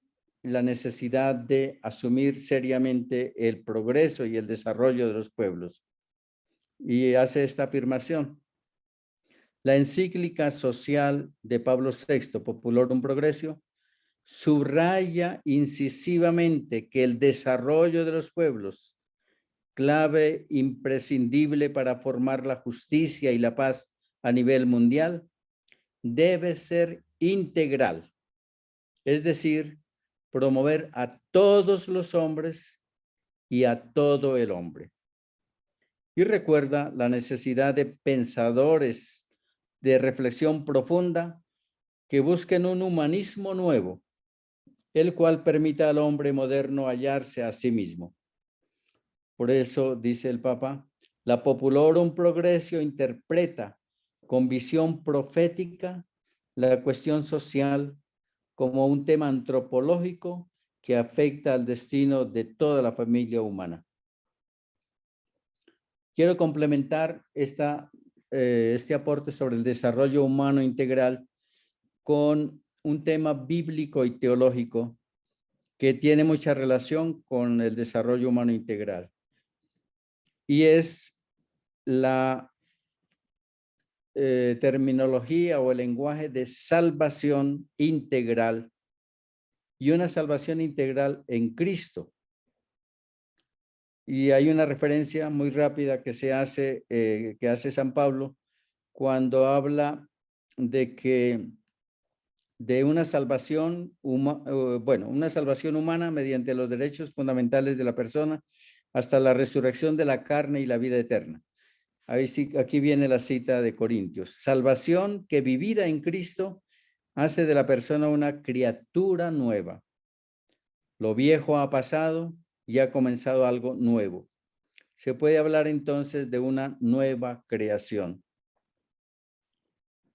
la necesidad de asumir seriamente el progreso y el desarrollo de los pueblos. Y hace esta afirmación. La encíclica social de Pablo VI, Populorum Progressio, subraya incisivamente que el desarrollo de los pueblos, clave imprescindible para formar la justicia y la paz a nivel mundial, debe ser integral, es decir, promover a todos los hombres y a todo el hombre. Y recuerda la necesidad de pensadores de reflexión profunda que busquen un humanismo nuevo, el cual permita al hombre moderno hallarse a sí mismo. Por eso, dice el Papa, la Populorum Progressio interpreta con visión profética la cuestión social como un tema antropológico que afecta al destino de toda la familia humana. Quiero complementar este aporte sobre el desarrollo humano integral con un tema bíblico y teológico que tiene mucha relación con el desarrollo humano integral. Y es la terminología o el lenguaje de salvación integral y una salvación integral en Cristo. Y hay una referencia muy rápida que hace San Pablo cuando habla de una salvación una salvación humana mediante los derechos fundamentales de la persona hasta la resurrección de la carne y la vida eterna. Aquí viene la cita de Corintios. Salvación que vivida en Cristo hace de la persona una criatura nueva. Lo viejo ha pasado y ha comenzado algo nuevo. Se puede hablar entonces de una nueva creación.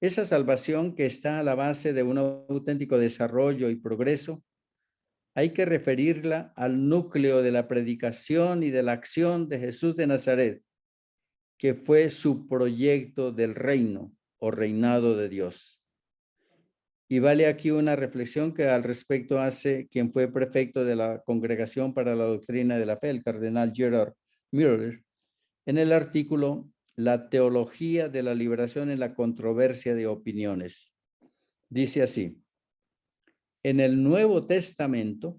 Esa salvación que está a la base de un auténtico desarrollo y progreso, hay que referirla al núcleo de la predicación y de la acción de Jesús de Nazaret, que fue su proyecto del reino o reinado de Dios. Y vale aquí una reflexión que al respecto hace quien fue prefecto de la Congregación para la Doctrina de la Fe, el cardenal Gerard Müller, en el artículo La teología de la liberación en la controversia de opiniones. Dice así: en el Nuevo Testamento,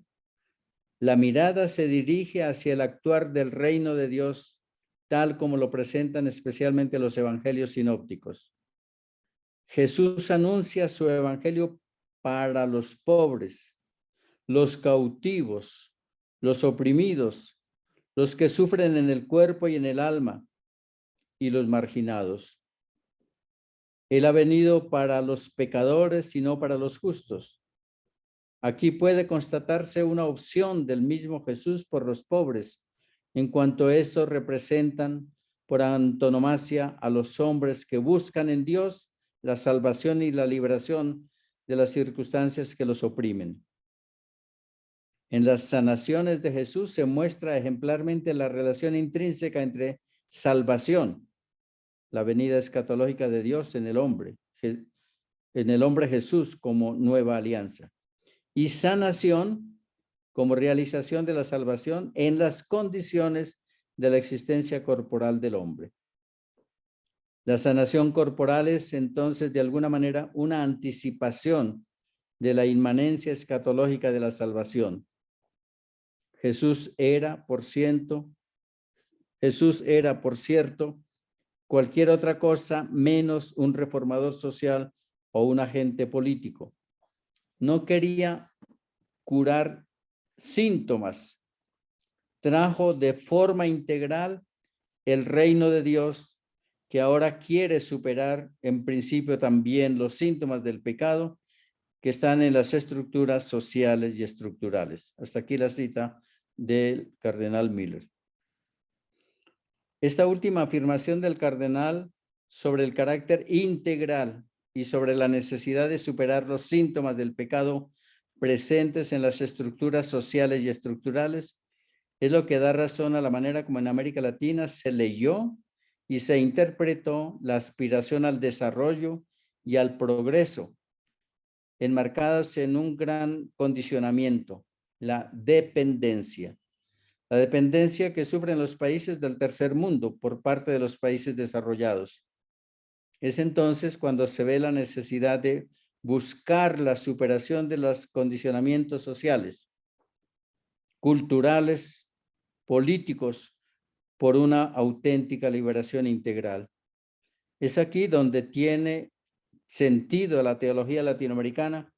la mirada se dirige hacia el actuar del reino de Dios, tal como lo presentan especialmente los evangelios sinópticos. Jesús anuncia su evangelio para los pobres, los cautivos, los oprimidos, los que sufren en el cuerpo y en el alma, y los marginados. Él ha venido para los pecadores y no para los justos. Aquí puede constatarse una opción del mismo Jesús por los pobres, en cuanto estos representan por antonomasia a los hombres que buscan en Dios la salvación y la liberación de las circunstancias que los oprimen. En las sanaciones de Jesús se muestra ejemplarmente la relación intrínseca entre salvación, la venida escatológica de Dios en el hombre Jesús como nueva alianza, y sanación como realización de la salvación en las condiciones de la existencia corporal del hombre. La sanación corporal es entonces de alguna manera una anticipación de la inmanencia escatológica de la salvación. Jesús era, por cierto, cualquier otra cosa menos un reformador social o un agente político. No quería curar síntomas. Trajo de forma integral el reino de Dios, que ahora quiere superar en principio también los síntomas del pecado que están en las estructuras sociales y estructurales. Hasta aquí la cita del cardenal Müller. Esta última afirmación del cardenal sobre el carácter integral y sobre la necesidad de superar los síntomas del pecado presentes en las estructuras sociales y estructurales es lo que da razón a la manera como en América Latina se leyó y se interpretó la aspiración al desarrollo y al progreso, enmarcadas en un gran condicionamiento, la dependencia. La dependencia que sufren los países del tercer mundo por parte de los países desarrollados. Es entonces cuando se ve la necesidad de buscar la superación de los condicionamientos sociales, culturales, políticos, por una auténtica liberación integral. Es aquí donde tiene sentido la teología latinoamericana,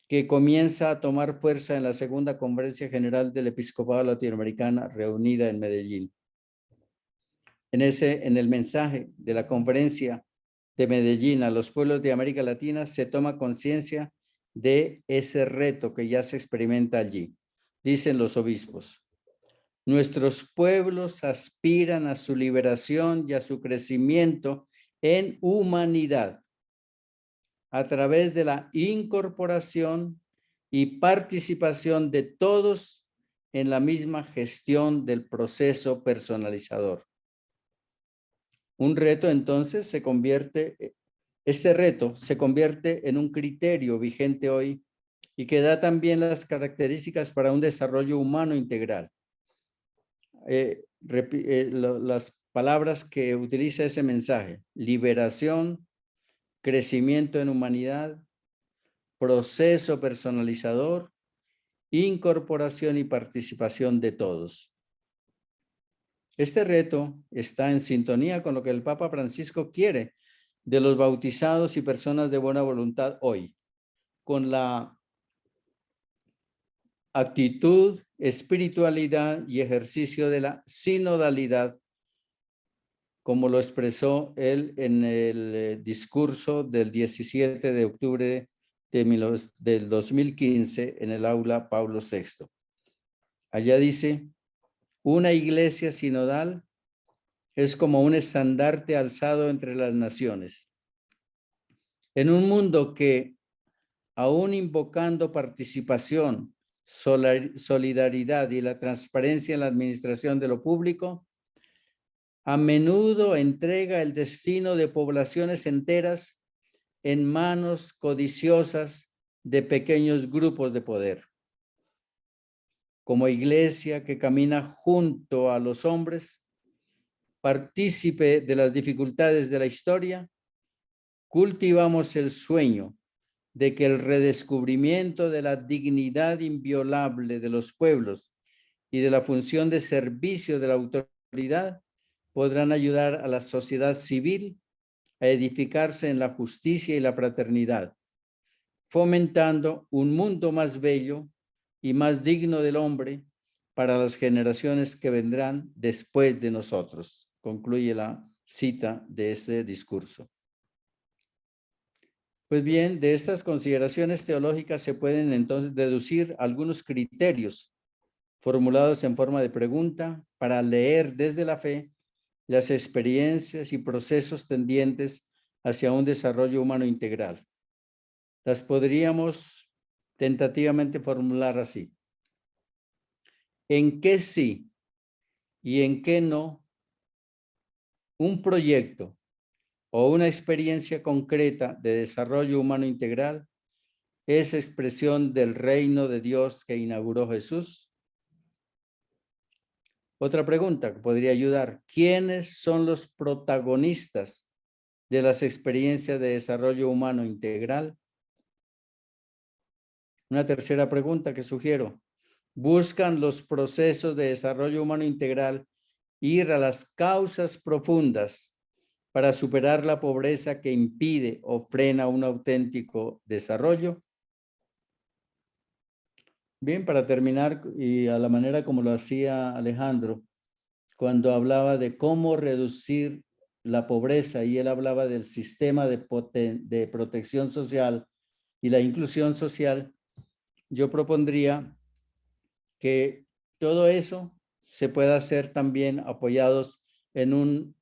que comienza a tomar fuerza en la segunda Conferencia General del Episcopado Latinoamericana reunida en Medellín. En el mensaje de la Conferencia de Medellín a los pueblos de América Latina se toma conciencia de ese reto que ya se experimenta allí. Dicen los obispos: nuestros pueblos aspiran a su liberación y a su crecimiento en humanidad a través de la incorporación y participación de todos en la misma gestión del proceso personalizador. Un reto entonces este reto se convierte en un criterio vigente hoy y que da también las características para un desarrollo humano integral. Las palabras que utiliza ese mensaje: liberación, crecimiento en humanidad, proceso personalizador, incorporación y participación de todos. Este reto está en sintonía con lo que el Papa Francisco quiere de los bautizados y personas de buena voluntad hoy, con la actitud, espiritualidad y ejercicio de la sinodalidad, como lo expresó él en el discurso del 17 de octubre del 2015 en el aula Pablo VI. Allá dice: una iglesia sinodal es como un estandarte alzado entre las naciones. En un mundo que, aún invocando participación, solidaridad y la transparencia en la administración de lo público, a menudo entrega el destino de poblaciones enteras en manos codiciosas de pequeños grupos de poder. Como iglesia que camina junto a los hombres, partícipe de las dificultades de la historia, cultivamos el sueño de que el redescubrimiento de la dignidad inviolable de los pueblos y de la función de servicio de la autoridad podrán ayudar a la sociedad civil a edificarse en la justicia y la fraternidad, fomentando un mundo más bello y más digno del hombre para las generaciones que vendrán después de nosotros. Concluye la cita de ese discurso. Pues bien, de estas consideraciones teológicas se pueden entonces deducir algunos criterios formulados en forma de pregunta para leer desde la fe las experiencias y procesos tendientes hacia un desarrollo humano integral. Las podríamos tentativamente formular así. ¿En qué sí y en qué no un proyecto o una experiencia concreta de desarrollo humano integral es expresión del reino de Dios que inauguró Jesús? Otra pregunta que podría ayudar: ¿quiénes son los protagonistas de las experiencias de desarrollo humano integral? Una tercera pregunta que sugiero: ¿buscan los procesos de desarrollo humano integral ir a las causas profundas para superar la pobreza que impide o frena un auténtico desarrollo? Bien, para terminar, y a la manera como lo hacía Alejandro, cuando hablaba de cómo reducir la pobreza, y él hablaba del sistema de protección social y la inclusión social, yo propondría que todo eso se pueda hacer también apoyados en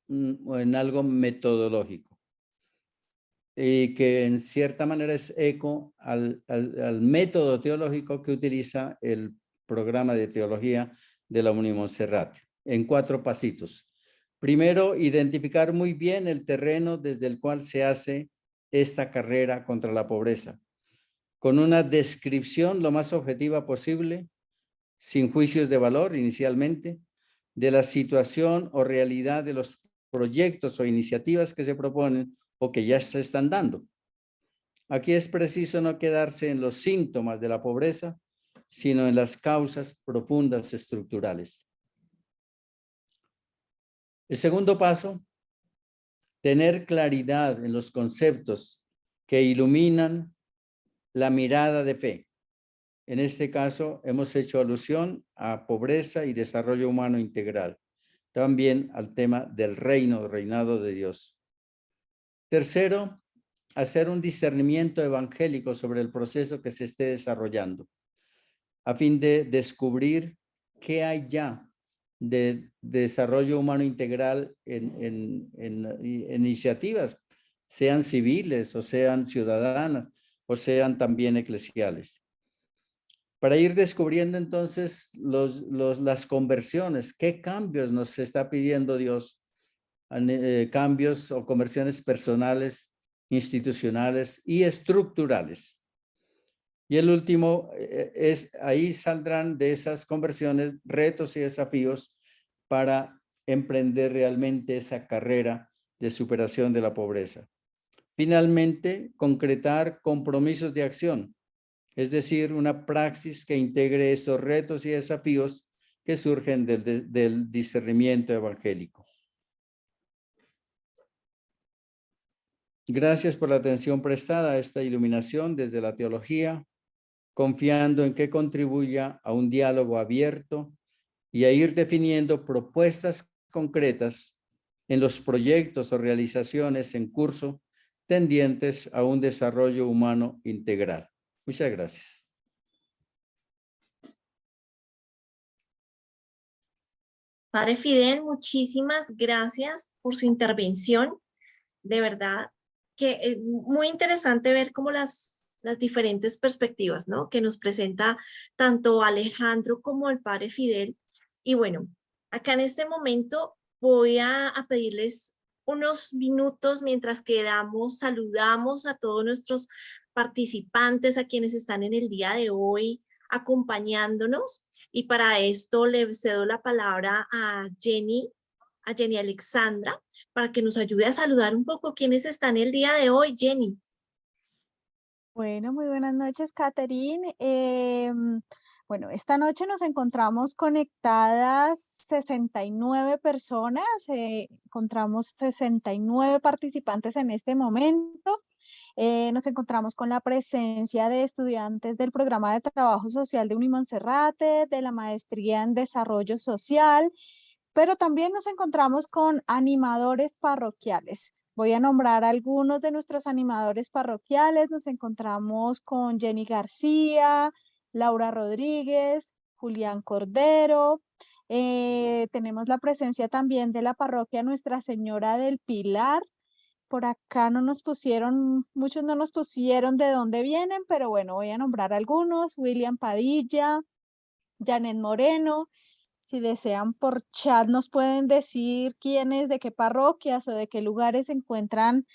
algo metodológico, y que en cierta manera es eco al método teológico que utiliza el programa de teología de la Unimonserrate, en 4 pasitos. Primero, identificar muy bien el terreno desde el cual se hace esta carrera contra la pobreza, con una descripción lo más objetiva posible, sin juicios de valor inicialmente, de la situación o realidad de los proyectos o iniciativas que se proponen o que ya se están dando. Aquí es preciso no quedarse en los síntomas de la pobreza, sino en las causas profundas estructurales. El segundo paso: tener claridad en los conceptos que iluminan la mirada de fe. En este caso, hemos hecho alusión a pobreza y desarrollo humano integral, también al tema del reinado de Dios. Tercero, hacer un discernimiento evangélico sobre el proceso que se esté desarrollando, a fin de descubrir qué hay ya de desarrollo humano integral en iniciativas, sean civiles o sean ciudadanas o sean también eclesiales. Para ir descubriendo entonces las conversiones, qué cambios nos está pidiendo Dios, cambios o conversiones personales, institucionales y estructurales. Y el último ahí saldrán de esas conversiones retos y desafíos para emprender realmente esa carrera de superación de la pobreza. Finalmente, concretar compromisos de acción, es decir, una praxis que integre esos retos y desafíos que surgen del discernimiento evangélico. Gracias por la atención prestada a esta iluminación desde la teología, confiando en que contribuya a un diálogo abierto y a ir definiendo propuestas concretas en los proyectos o realizaciones en curso tendientes a un desarrollo humano integral. Muchas gracias. Padre Fidel, muchísimas gracias por su intervención. De verdad que es muy interesante ver como las diferentes perspectivas, ¿no? Que nos presenta tanto Alejandro como el padre Fidel. Y bueno, acá en este momento voy a pedirles unos minutos mientras que saludamos a todos nuestros participantes, a quienes están en el día de hoy acompañándonos. Y para esto le cedo la palabra a Jenny Alexandra, para que nos ayude a saludar un poco quienes están el día de hoy. Jenny. Bueno, muy buenas noches, Catherine. Bueno, esta noche nos encontramos conectadas 69 personas, encontramos 69 participantes en este momento. Nos encontramos con la presencia de estudiantes del programa de trabajo social de Unimonserrate, de la maestría en desarrollo social, pero también nos encontramos con animadores parroquiales. Voy a nombrar algunos de nuestros animadores parroquiales. Nos encontramos con Jenny García, Laura Rodríguez, Julián Cordero. Tenemos la presencia también de la parroquia Nuestra Señora del Pilar. Por acá no nos pusieron, muchos no nos pusieron de dónde vienen, pero bueno, voy a nombrar algunos. William Padilla, Janet Moreno. Si desean por chat nos pueden decir quiénes, de qué parroquias o de qué lugares se encuentran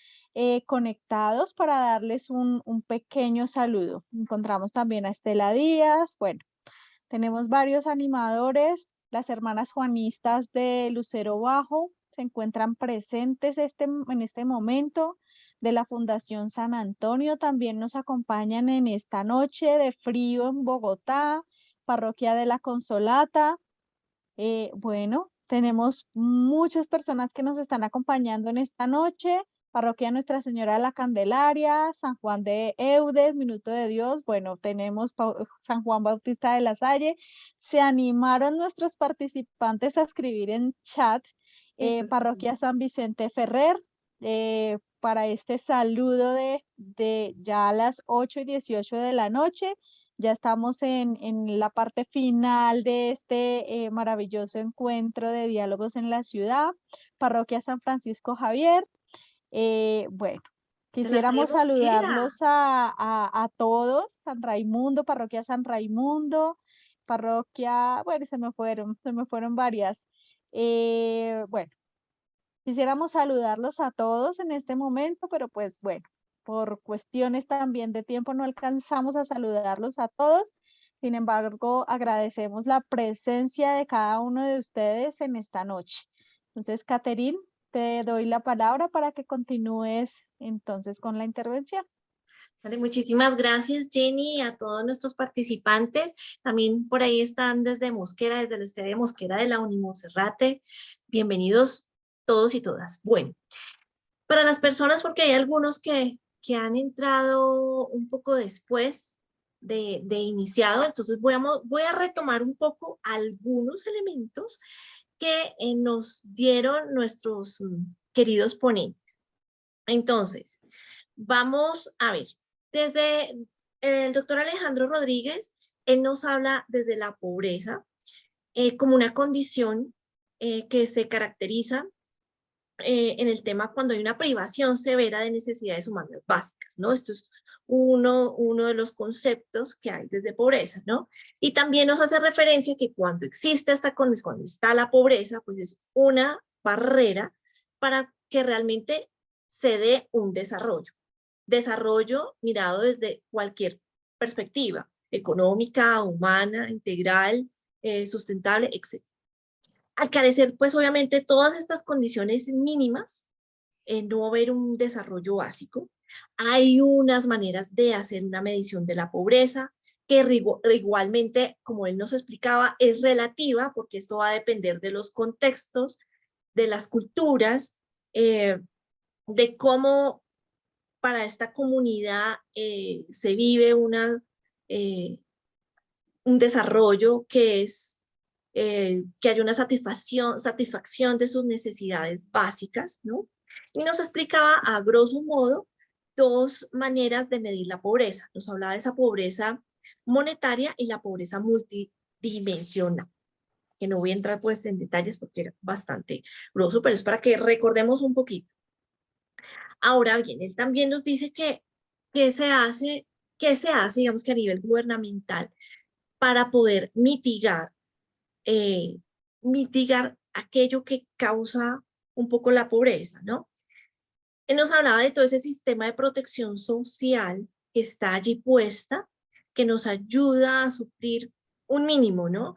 conectados para darles un pequeño saludo. Encontramos también a Estela Díaz. Bueno, tenemos varios animadores. Las hermanas juanistas de Lucero Bajo se encuentran presentes en este momento. De la Fundación San Antonio también nos acompañan en esta noche de frío en Bogotá, Parroquia de la Consolata. Bueno, tenemos muchas personas que nos están acompañando en esta noche. Parroquia Nuestra Señora de la Candelaria, San Juan de Eudes, Minuto de Dios. Bueno, tenemos San Juan Bautista de la Salle. Se animaron nuestros participantes a escribir en chat. Parroquia San Vicente Ferrer. Para este saludo de ya a las 8:18 de la noche. Ya estamos en la parte final de este maravilloso encuentro de diálogos en la ciudad. Parroquia San Francisco Javier. Bueno, De la Salle quisiéramos Mosquera. saludarlos a todos. San Raimundo, Parroquia San Raimundo, Parroquia, bueno, se me fueron varias. Bueno, quisiéramos saludarlos a todos en este momento, pero pues bueno, por cuestiones también de tiempo no alcanzamos a saludarlos a todos. Sin embargo, agradecemos la presencia de cada uno de ustedes en esta noche. Entonces, Catherine, te doy la palabra para que continúes entonces con la intervención. Vale, muchísimas gracias, Jenny, y a todos nuestros participantes. También por ahí están desde Mosquera, desde el estado de Mosquera de la Unimonserrate. Bienvenidos todos y todas. Bueno, para las personas, porque hay algunos que han entrado un poco después de iniciado, entonces voy a retomar un poco algunos elementos que nos dieron nuestros queridos ponentes. Entonces, vamos a ver, desde el doctor Alejandro Rodríguez, él nos habla desde la pobreza como una condición que se caracteriza en el tema cuando hay una privación severa de necesidades humanas básicas, ¿no? Esto es uno de los conceptos que hay desde pobreza, ¿no? Y también nos hace referencia que cuando existe cuando está la pobreza, pues es una barrera para que realmente se dé un desarrollo. Desarrollo mirado desde cualquier perspectiva, económica, humana, integral, sustentable, etc. Al carecer, pues obviamente, todas estas condiciones mínimas, no va a haber un desarrollo básico. Hay unas maneras de hacer una medición de la pobreza, que igualmente, como él nos explicaba, es relativa, porque esto va a depender de los contextos, de las culturas, de cómo para esta comunidad se vive un desarrollo que es que haya una satisfacción de sus necesidades básicas, ¿no? Y nos explicaba a grosso modo dos maneras de medir la pobreza. Nos hablaba de esa pobreza monetaria y la pobreza multidimensional, que no voy a entrar pues en detalles porque era bastante grosso, pero es para que recordemos un poquito. Ahora bien, él también nos dice que se hace, digamos que a nivel gubernamental, para poder eh, mitigar aquello que causa un poco la pobreza, ¿no? Él nos hablaba de todo ese sistema de protección social que está allí puesta, que nos ayuda a suplir un mínimo, ¿no?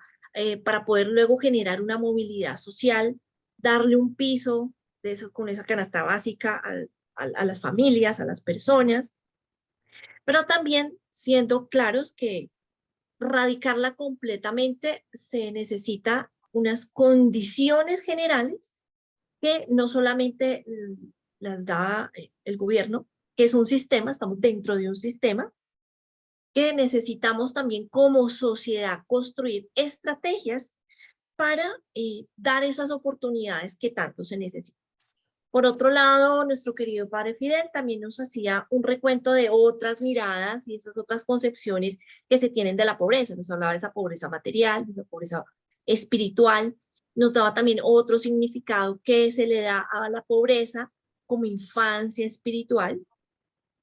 Para poder luego generar una movilidad social, darle un piso de eso, con esa canasta básica a las familias, a las personas, pero también siendo claros que radicarla completamente se necesita unas condiciones generales que no solamente las da el gobierno, que es un sistema, estamos dentro de un sistema, que necesitamos también como sociedad construir estrategias para dar esas oportunidades que tanto se necesitan. Por otro lado, nuestro querido padre Fidel también nos hacía un recuento de otras miradas y esas otras concepciones que se tienen de la pobreza. Nos hablaba de esa pobreza material, de la pobreza espiritual. Nos daba también otro significado que se le da a la pobreza como infancia espiritual.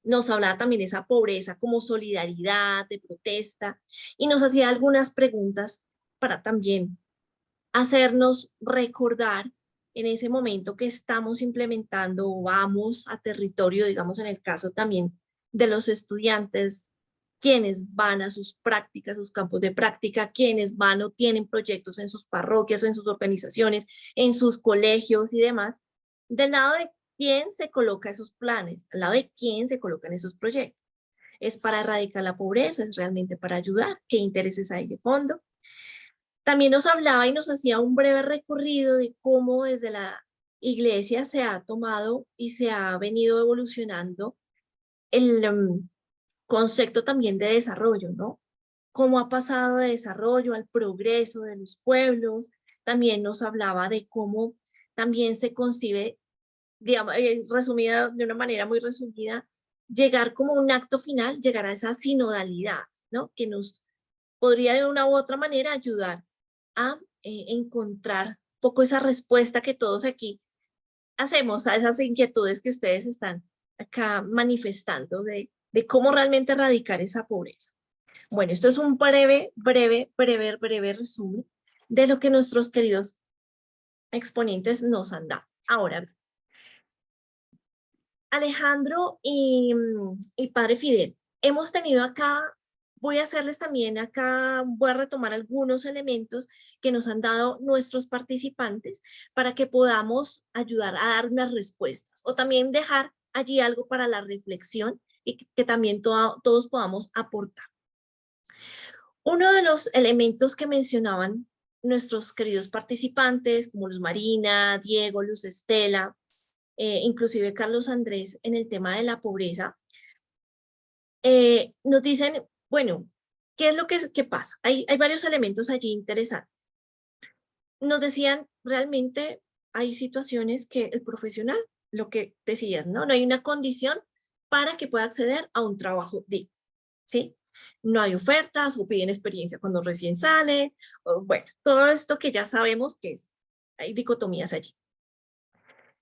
Nos hablaba también de esa pobreza como solidaridad, de protesta, y nos hacía algunas preguntas para también hacernos recordar en ese momento que estamos implementando o vamos a territorio, digamos en el caso también de los estudiantes, quienes van a sus prácticas, sus campos de práctica, quienes van o tienen proyectos en sus parroquias o en sus organizaciones, en sus colegios y demás, del lado de quién se coloca esos planes, al lado de quién se colocan esos proyectos. ¿Es para erradicar la pobreza? ¿Es realmente para ayudar? ¿Qué intereses hay de fondo? También nos hablaba y nos hacía un breve recorrido de cómo desde la iglesia se ha tomado y se ha venido evolucionando el concepto también de desarrollo, ¿no? Cómo ha pasado de desarrollo al progreso de los pueblos. También nos hablaba de cómo también se concibe, digamos, resumida de una manera muy resumida, llegar como un acto final, llegar a esa sinodalidad, ¿no? Que nos podría de una u otra manera ayudar a encontrar un poco esa respuesta que todos aquí hacemos a esas inquietudes que ustedes están acá manifestando de cómo realmente erradicar esa pobreza. Bueno, esto es un breve resumen de lo que nuestros queridos exponentes nos han dado. Ahora, Alejandro y Padre Fidel, hemos tenido acá, voy a hacerles también acá, voy a retomar algunos elementos que nos han dado nuestros participantes para que podamos ayudar a dar unas respuestas o también dejar allí algo para la reflexión y que también todos podamos aportar. Uno de los elementos que mencionaban nuestros queridos participantes, como Luz Marina, Diego, Luz Estela, inclusive Carlos Andrés, en el tema de la pobreza, nos dicen, bueno, ¿qué es lo que pasa? Hay varios elementos allí interesantes. Nos decían, realmente hay situaciones que el profesional, lo que decías, ¿no? No hay una condición para que pueda acceder a un trabajo digno, ¿sí? No hay ofertas o piden experiencia cuando recién sale, o, bueno, todo esto que ya sabemos que es, hay dicotomías allí.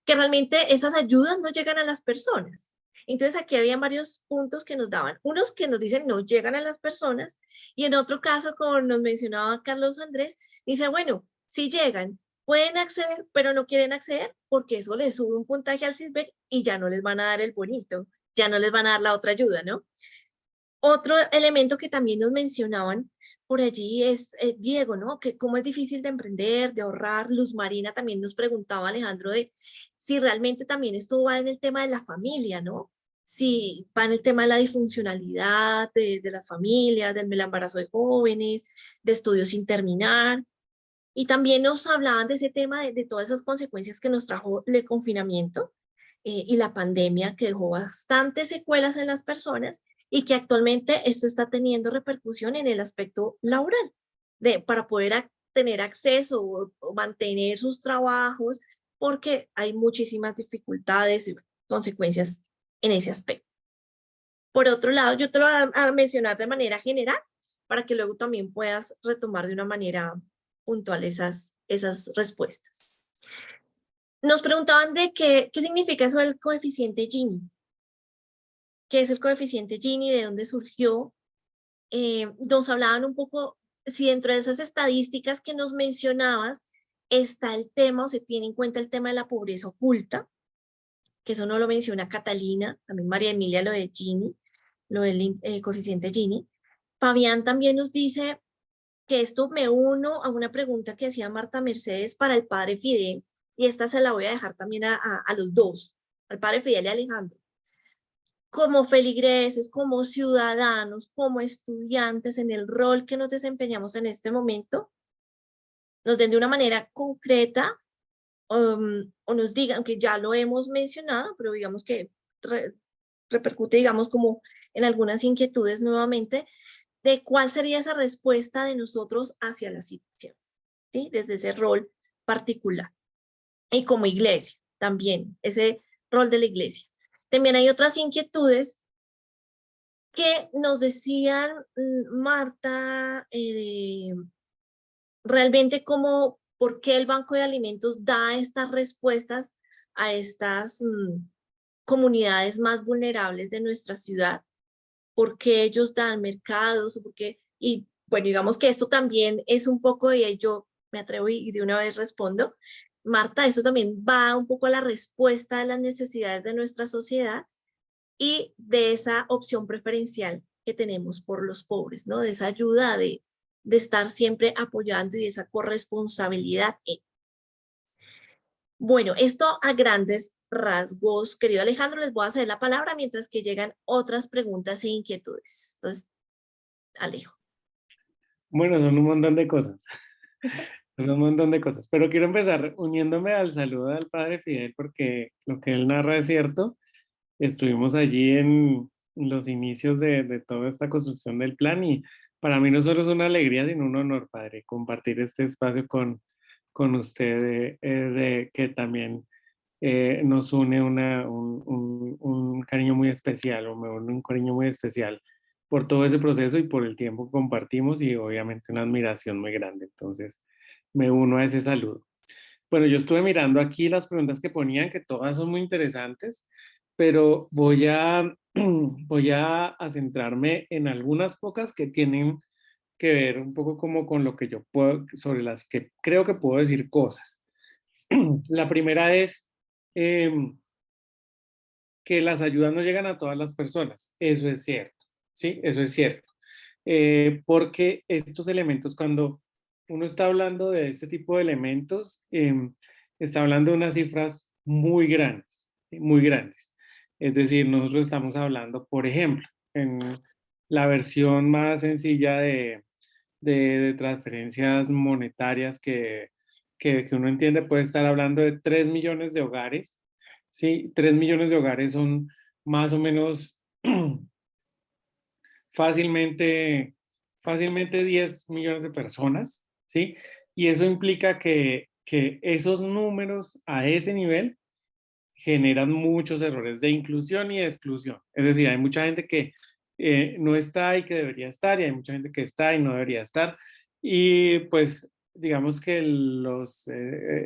Que realmente esas ayudas no llegan a las personas. Entonces aquí había varios puntos que nos daban, unos que nos dicen no llegan a las personas y en otro caso, como nos mencionaba Carlos Andrés, dice, bueno, sí llegan, pueden acceder, pero no quieren acceder porque eso les sube un puntaje al CISBEN y ya no les van a dar el bonito, ya no les van a dar la otra ayuda, ¿no? Otro elemento que también nos mencionaban por allí es Diego, ¿no? Que cómo es difícil de emprender, de ahorrar. Luz Marina también nos preguntaba, Alejandro, de si realmente también esto va en el tema de la familia, ¿no? Si va en el tema de la disfuncionalidad de las familias, del embarazo de jóvenes, de estudios sin terminar. Y también nos hablaban de ese tema de todas esas consecuencias que nos trajo el confinamiento y la pandemia, que dejó bastantes secuelas en las personas y que actualmente esto está teniendo repercusión en el aspecto laboral, para poder tener acceso o mantener sus trabajos, porque hay muchísimas dificultades y consecuencias en ese aspecto. Por otro lado, yo te lo voy a mencionar de manera general para que luego también puedas retomar de una manera puntual esas respuestas. nos preguntaban de qué significa eso del coeficiente Gini. ¿Qué es el coeficiente Gini? ¿De dónde surgió? Nos hablaban un poco, si dentro de esas estadísticas que nos mencionabas está el tema o se tiene en cuenta el tema de la pobreza oculta, que eso no lo menciona Catalina, también María Emilia lo de Gini, lo del coeficiente Gini. Fabián también nos dice que esto me uno a una pregunta que hacía Marta Mercedes para el padre Fidel, y esta se la voy a dejar también a los dos, al padre Fidel y a Alejandro. Como feligreses, como ciudadanos, como estudiantes, en el rol que nos desempeñamos en este momento, nos den de una manera concreta o nos digan, aunque ya lo hemos mencionado, pero digamos que repercute, digamos, como en algunas inquietudes nuevamente, de cuál sería esa respuesta de nosotros hacia la situación, ¿sí? Desde ese rol particular. Y como iglesia, también, ese rol de la iglesia. También hay otras inquietudes que nos decían, Marta, realmente como, ¿por qué el Banco de Alimentos da estas respuestas a estas comunidades más vulnerables de nuestra ciudad? ¿Por qué ellos dan mercados? Y bueno, digamos que esto también es un poco, y yo me atrevo y de una vez respondo, Marta, esto también va un poco a la respuesta de las necesidades de nuestra sociedad y de esa opción preferencial que tenemos por los pobres, ¿no? De esa ayuda de estar siempre apoyando y de esa corresponsabilidad. Bueno, esto a grandes rasgos, querido Alejandro, les voy a ceder la palabra mientras que llegan otras preguntas e inquietudes. Entonces, Alejo. Bueno, son un montón de cosas. Son un montón de cosas. Pero quiero empezar uniéndome al saludo al padre Fidel porque lo que él narra es cierto. Estuvimos allí en los inicios de toda esta construcción del plan y para mí no solo es una alegría, sino un honor, padre, compartir este espacio con usted, de que también nos une un cariño muy especial, o me une un cariño muy especial por todo ese proceso y por el tiempo que compartimos y obviamente una admiración muy grande. Entonces, me uno a ese saludo. Bueno, yo estuve mirando aquí las preguntas que ponían, que todas son muy interesantes, pero voy a centrarme en algunas pocas que tienen que ver un poco como con lo que yo puedo, sobre las que creo que puedo decir cosas. La primera es que las ayudas no llegan a todas las personas. Eso es cierto, ¿sí? Eso es cierto. Porque estos elementos, cuando uno está hablando de este tipo de elementos, está hablando de unas cifras muy grandes, ¿sí? Muy grandes. Es decir, nosotros estamos hablando, por ejemplo, en la versión más sencilla de transferencias monetarias que uno entiende, puede estar hablando de 3 millones de hogares, ¿sí? 3 millones de hogares son más o menos fácilmente 10 millones de personas, ¿sí? Y eso implica que esos números a ese nivel generan muchos errores de inclusión y de exclusión. Es decir, hay mucha gente que no está y que debería estar, y hay mucha gente que está y no debería estar. Y pues digamos que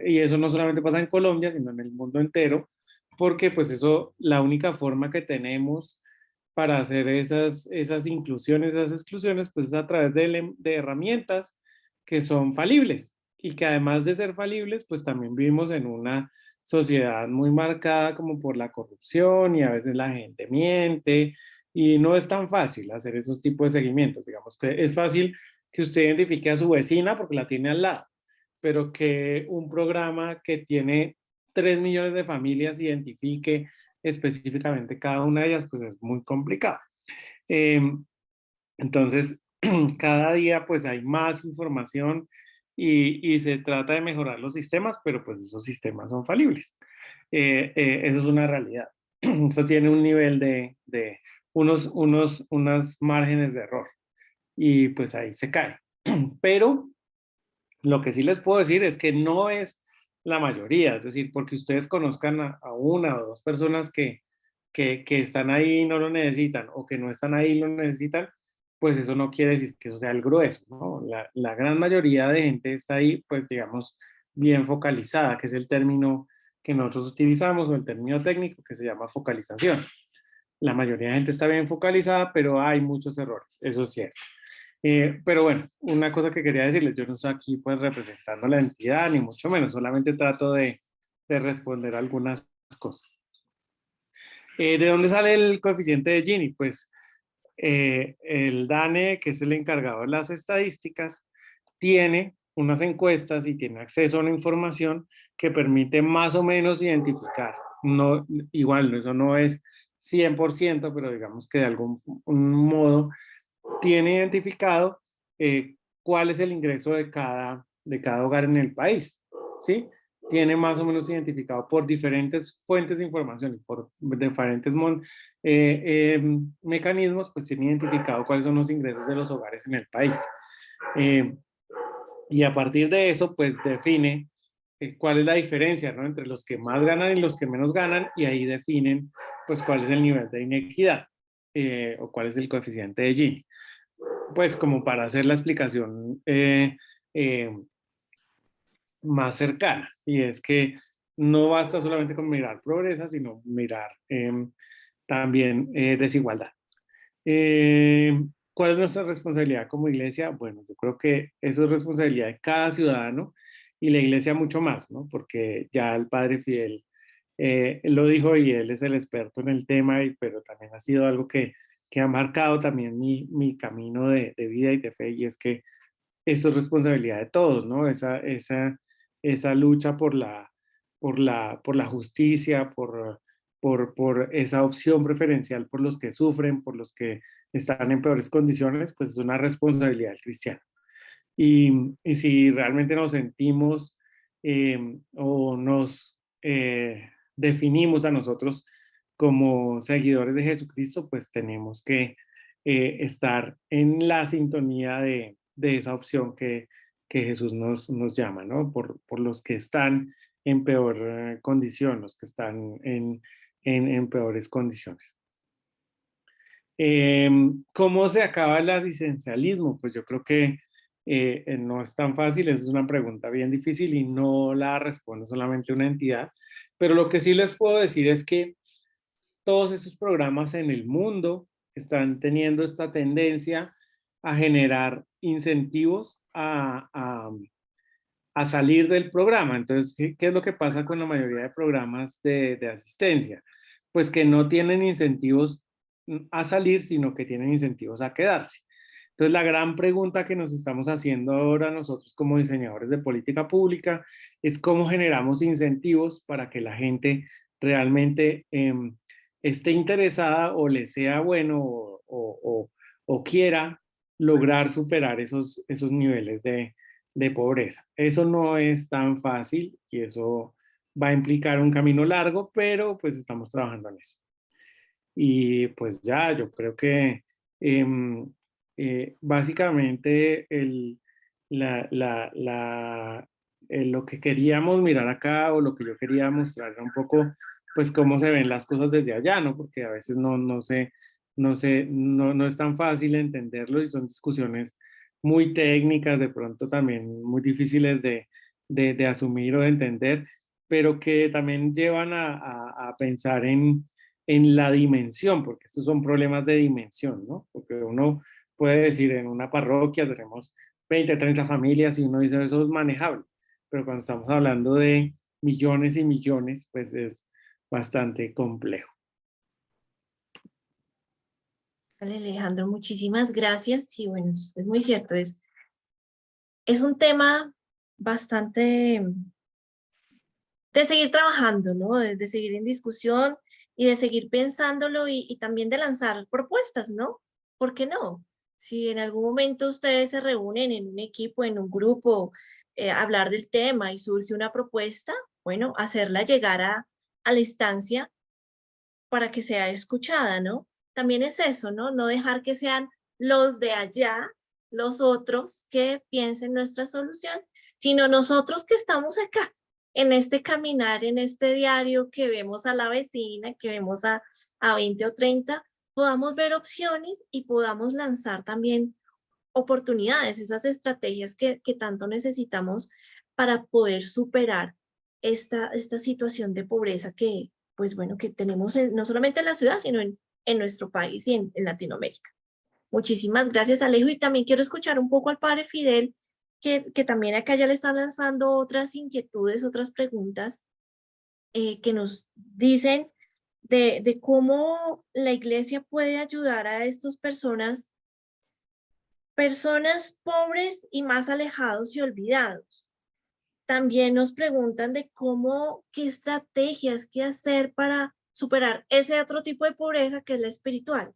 y eso no solamente pasa en Colombia, sino en el mundo entero, porque pues eso, la única forma que tenemos para hacer esas inclusiones, esas exclusiones, pues es a través de herramientas que son falibles y que además de ser falibles, pues también vivimos en una sociedad muy marcada como por la corrupción y a veces la gente miente y no es tan fácil hacer esos tipos de seguimientos. Digamos que es fácil que usted identifique a su vecina porque la tiene al lado, pero que un programa que tiene 3 millones de familias identifique específicamente cada una de ellas, pues es muy complicado. Entonces, cada día pues hay más información y se trata de mejorar los sistemas, pero pues esos sistemas son falibles. Eso es una realidad. Eso tiene un nivel de unos márgenes de error y pues ahí se cae. Pero lo que sí les puedo decir es que no es la mayoría, es decir, porque ustedes conozcan a una o dos personas que están ahí y no lo necesitan, o que no están ahí y lo necesitan, pues eso no quiere decir que eso sea el grueso, ¿no? La gran mayoría de gente está ahí, pues digamos, bien focalizada, que es el término que nosotros utilizamos, o el término técnico que se llama focalización. La mayoría de gente está bien focalizada, pero hay muchos errores, eso es cierto. Pero bueno, una cosa que quería decirles, yo no estoy aquí pues representando la entidad, ni mucho menos, solamente trato de responder algunas cosas. ¿De dónde sale el coeficiente de Gini? Pues el DANE, que es el encargado de las estadísticas, tiene unas encuestas y tiene acceso a una información que permite más o menos identificar. No, igual, eso no es 100%, pero digamos que de algún modo tiene identificado cuál es el ingreso de cada hogar en el país, ¿sí? Tiene más o menos identificado por diferentes fuentes de información y por diferentes mecanismos, pues tiene identificado cuáles son los ingresos de los hogares en el país. Y a partir de eso, pues define cuál es la diferencia, ¿no? Entre los que más ganan y los que menos ganan, y ahí definen, pues, cuál es el nivel de inequidad o cuál es el coeficiente de Gini. Pues como para hacer la explicación más cercana, y es que no basta solamente con mirar pobreza, sino mirar también desigualdad. ¿Cuál es nuestra responsabilidad como iglesia? Bueno, yo creo que eso es responsabilidad de cada ciudadano y la iglesia mucho más, ¿no? Porque ya el Padre Fidel lo dijo y él es el experto en el tema, pero también ha sido algo que ha marcado también mi camino de vida y de fe, y es que eso es responsabilidad de todos, ¿no? Esa lucha por la justicia, por esa opción preferencial por los que sufren, por los que están en peores condiciones, pues es una responsabilidad del cristiano. Y si realmente nos sentimos o nos definimos a nosotros como seguidores de Jesucristo, pues tenemos que estar en la sintonía de esa opción que Jesús nos llama, ¿no? Por los que están en peor condición, los que están en peores condiciones. ¿Cómo se acaba el asistencialismo? Pues yo creo que no es tan fácil, es una pregunta bien difícil y no la responde solamente una entidad, pero lo que sí les puedo decir es que todos estos programas en el mundo están teniendo esta tendencia a generar incentivos a salir del programa. Entonces, ¿qué es lo que pasa con la mayoría de programas de asistencia? Pues que no tienen incentivos a salir, sino que tienen incentivos a quedarse. Entonces, la gran pregunta que nos estamos haciendo ahora nosotros como diseñadores de política pública es cómo generamos incentivos para que la gente realmente esté interesada o le sea bueno o quiera lograr superar esos niveles de pobreza. Eso no es tan fácil y eso va a implicar un camino largo, pero pues estamos trabajando en eso. Y pues ya, yo creo que básicamente lo que queríamos mirar acá o lo que yo quería mostrar era un poco pues cómo se ven las cosas desde allá, ¿no? Porque a veces no es tan fácil entenderlo y son discusiones muy técnicas, de pronto también muy difíciles de asumir o de entender, pero que también llevan a pensar en la dimensión, porque estos son problemas de dimensión, ¿no? Porque uno puede decir en una parroquia tenemos 20, 30 familias y uno dice eso es manejable, pero cuando estamos hablando de millones y millones, pues es bastante complejo. Vale, Alejandro, muchísimas gracias. Sí, bueno, es muy cierto. Es un tema bastante de seguir trabajando, ¿no? De seguir en discusión y de seguir pensándolo y también de lanzar propuestas, ¿no? ¿Por qué no? Si en algún momento ustedes se reúnen en un equipo, en un grupo, hablar del tema y surge una propuesta, bueno, hacerla llegar a la instancia para que sea escuchada, ¿no? También es eso, ¿no? No dejar que sean los de allá, los otros que piensen nuestra solución, sino nosotros que estamos acá, en este caminar, en este diario que vemos a la vecina, que vemos a 20 o 30, podamos ver opciones y podamos lanzar también oportunidades, esas estrategias que tanto necesitamos para poder superar esta situación de pobreza que, pues bueno, que tenemos no solamente en la ciudad, sino en nuestro país y en Latinoamérica. Muchísimas gracias, Alejo. Y también quiero escuchar un poco al padre Fidel, que también acá ya le están lanzando otras inquietudes, otras preguntas que nos dicen de cómo la iglesia puede ayudar a estas personas pobres y más alejados y olvidados. También nos preguntan de qué estrategias, qué hacer para superar ese otro tipo de pobreza que es la espiritual,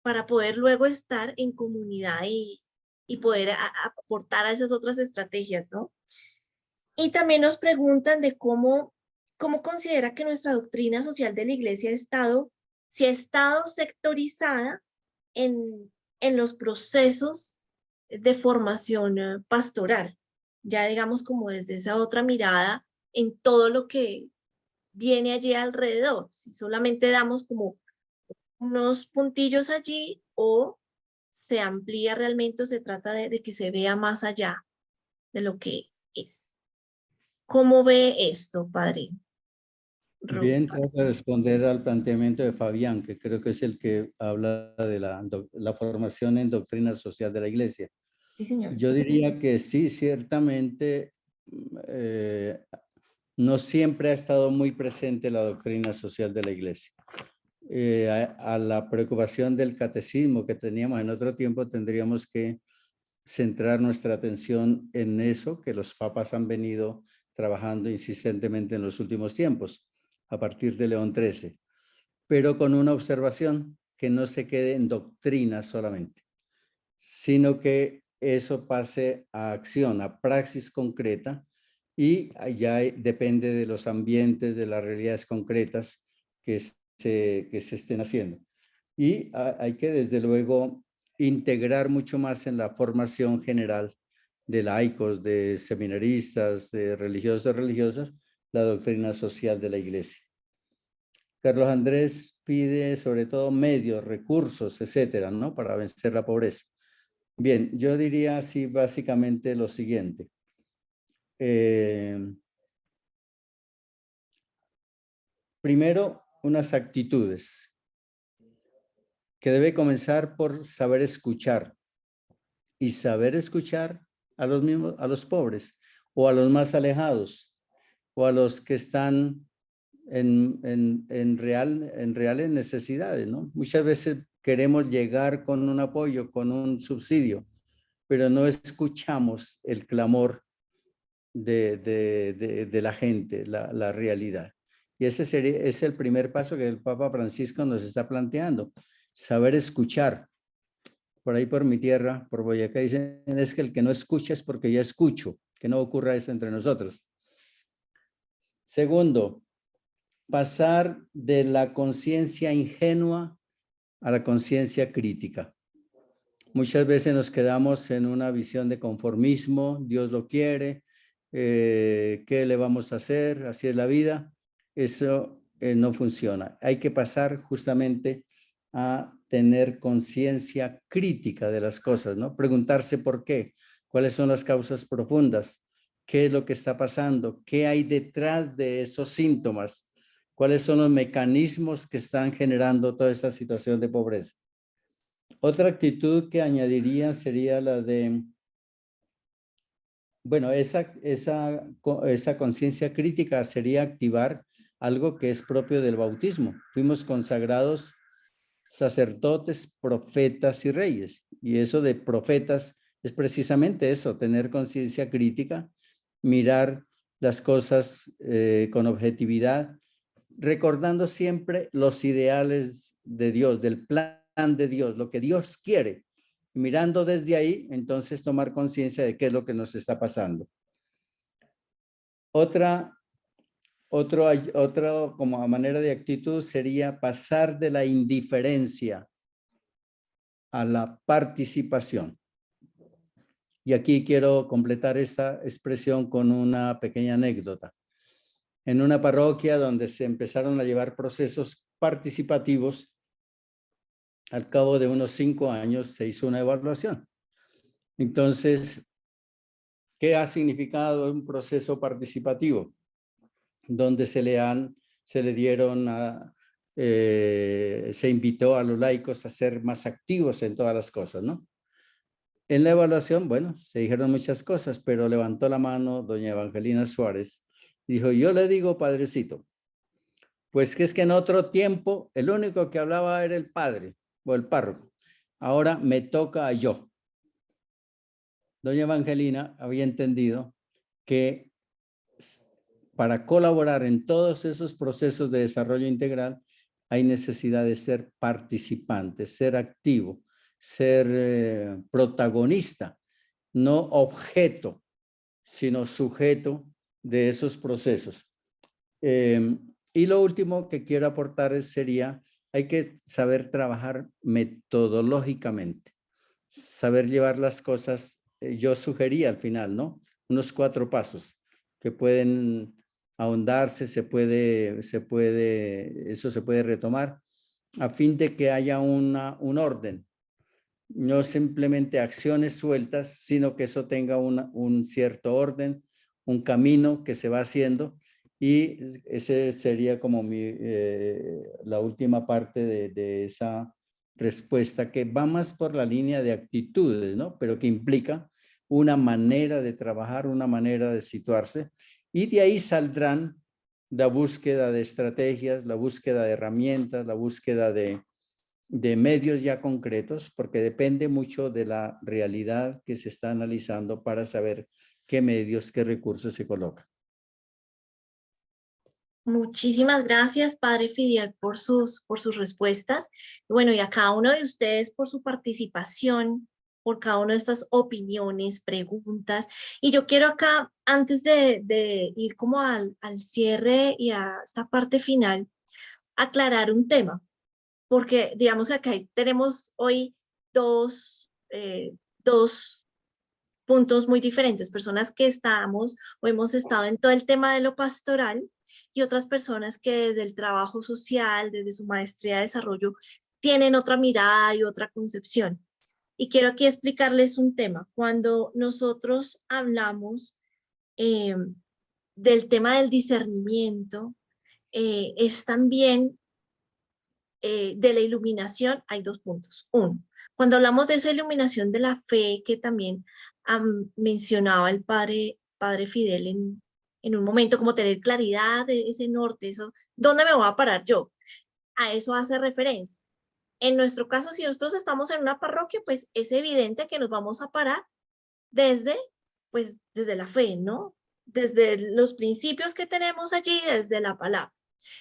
para poder luego estar en comunidad y poder aportar a esas otras estrategias, ¿no? Y también nos preguntan de cómo considera que nuestra doctrina social de la iglesia si ha estado sectorizada en los procesos de formación pastoral, ya digamos como desde esa otra mirada en todo lo que viene allí alrededor, si solamente damos como unos puntillos allí o se amplía realmente o se trata de que se vea más allá de lo que es. ¿Cómo ve esto, padre? Bien, trato de responder al planteamiento de Fabián, que creo que es el que habla de la formación en doctrina social de la iglesia. Sí, señor. Yo diría que sí, ciertamente no siempre ha estado muy presente la doctrina social de la iglesia. A la preocupación del catecismo que teníamos en otro tiempo, tendríamos que centrar nuestra atención en eso que los papas han venido trabajando insistentemente en los últimos tiempos, a partir de León XIII, pero con una observación, que no se quede en doctrina solamente, sino que eso pase a acción, a praxis concreta, y ya depende de los ambientes, de las realidades concretas que se estén haciendo. Y hay que, desde luego, integrar mucho más en la formación general de laicos, de seminaristas, de religiosos, religiosas, la doctrina social de la iglesia. Carlos Andrés pide sobre todo medios, recursos, etcétera, ¿no? Para vencer la pobreza. Bien, yo diría así básicamente lo siguiente. Primero, unas actitudes que debe comenzar por saber escuchar, y saber escuchar a los pobres, o a los más alejados, o a los que están en reales necesidades, ¿no? Muchas veces queremos llegar con un apoyo, con un subsidio, pero no escuchamos el clamor de la gente, la realidad. Y ese es el primer paso que el Papa Francisco nos está planteando, saber escuchar. Por ahí por mi tierra, por Boyacá, dicen es que el que no escucha es porque ya escucho, que no ocurra eso entre nosotros. Segundo, pasar de la conciencia ingenua a la conciencia crítica. Muchas veces nos quedamos en una visión de conformismo, Dios lo quiere, ¿qué le vamos a hacer? Así es la vida. Eso no funciona. Hay que pasar justamente a tener conciencia crítica de las cosas, ¿no? Preguntarse por qué, cuáles son las causas profundas, qué es lo que está pasando, qué hay detrás de esos síntomas, cuáles son los mecanismos que están generando toda esta situación de pobreza. Otra actitud que añadiría sería la de, bueno, esa conciencia crítica sería activar algo que es propio del bautismo. Fuimos consagrados sacerdotes, profetas y reyes. Y eso de profetas es precisamente eso, tener conciencia crítica, mirar las cosas con objetividad, recordando siempre los ideales de Dios, del plan de Dios, lo que Dios quiere. Mirando desde ahí, entonces tomar conciencia de qué es lo que nos está pasando. Otra como a manera de actitud sería pasar de la indiferencia a la participación. Y aquí quiero completar esta expresión con una pequeña anécdota. En una parroquia donde se empezaron a llevar procesos participativos, al cabo de unos 5 años se hizo una evaluación. Entonces, ¿qué ha significado un proceso participativo? donde se invitó a los laicos a ser más activos en todas las cosas, ¿no? En la evaluación, bueno, se dijeron muchas cosas, pero levantó la mano doña Evangelina Suárez y dijo, yo le digo, padrecito, pues que es que en otro tiempo el único que hablaba era el padre o el párroco. Ahora me toca a yo. Doña Evangelina había entendido que para colaborar en todos esos procesos de desarrollo integral hay necesidad de ser participante, ser activo, ser protagonista, no objeto, sino sujeto de esos procesos. Y lo último que quiero aportar sería, hay que saber trabajar metodológicamente, saber llevar las cosas, yo sugería al final, ¿no? Unos 4 pasos que pueden ahondarse, eso se puede retomar, a fin de que haya un orden, no simplemente acciones sueltas, sino que eso tenga un cierto orden, un camino que se va haciendo, y ese sería como la última parte de esa respuesta, que va más por la línea de actitudes, ¿no? Pero que implica una manera de trabajar, una manera de situarse, y de ahí saldrán la búsqueda de estrategias, la búsqueda de herramientas, la búsqueda de medios ya concretos, porque depende mucho de la realidad que se está analizando para saber qué medios, qué recursos se colocan. Muchísimas gracias, Padre Fidial, por sus respuestas. Bueno, y a cada uno de ustedes por su participación, por cada una de estas opiniones, preguntas. Y yo quiero acá, antes de ir como al cierre y a esta parte final, aclarar un tema, porque digamos que acá tenemos hoy dos puntos muy diferentes, personas que estamos o hemos estado en todo el tema de lo pastoral y otras personas que desde el trabajo social, desde su maestría de desarrollo, tienen otra mirada y otra concepción. Y quiero aquí explicarles un tema. Cuando nosotros hablamos del tema del discernimiento, es también de la iluminación, hay 2 puntos. Uno, cuando hablamos de esa iluminación de la fe que también mencionaba el padre Fidel en un momento, como tener claridad de ese norte, eso, ¿dónde me voy a parar yo? A eso hace referencia. En nuestro caso, si nosotros estamos en una parroquia, pues es evidente que nos vamos a parar desde la fe, ¿no? Desde los principios que tenemos allí, desde la palabra.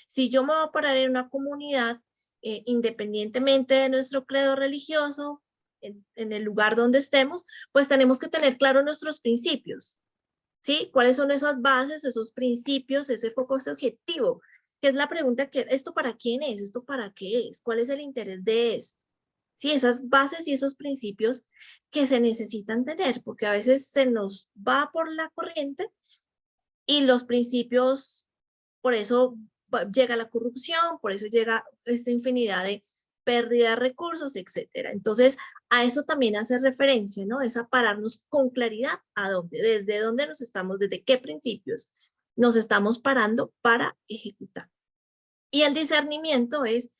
Si yo me voy a parar en una comunidad, independientemente de nuestro credo religioso, en el lugar donde estemos, pues tenemos que tener claro nuestros principios, ¿sí? ¿Cuáles son esas bases, esos principios, ese foco, ese objetivo? Que es la pregunta que, ¿esto para quién es? ¿Esto para qué es? ¿Cuál es el interés de esto? Sí, esas bases y esos principios que se necesitan tener, porque a veces se nos va por la corriente y los principios, por eso llega la corrupción, por eso llega esta infinidad de pérdida de recursos, etcétera. Entonces, a eso también hace referencia, ¿no? Es a pararnos con claridad a dónde, desde dónde nos estamos, desde qué principios nos estamos parando para ejecutar. Y el discernimiento es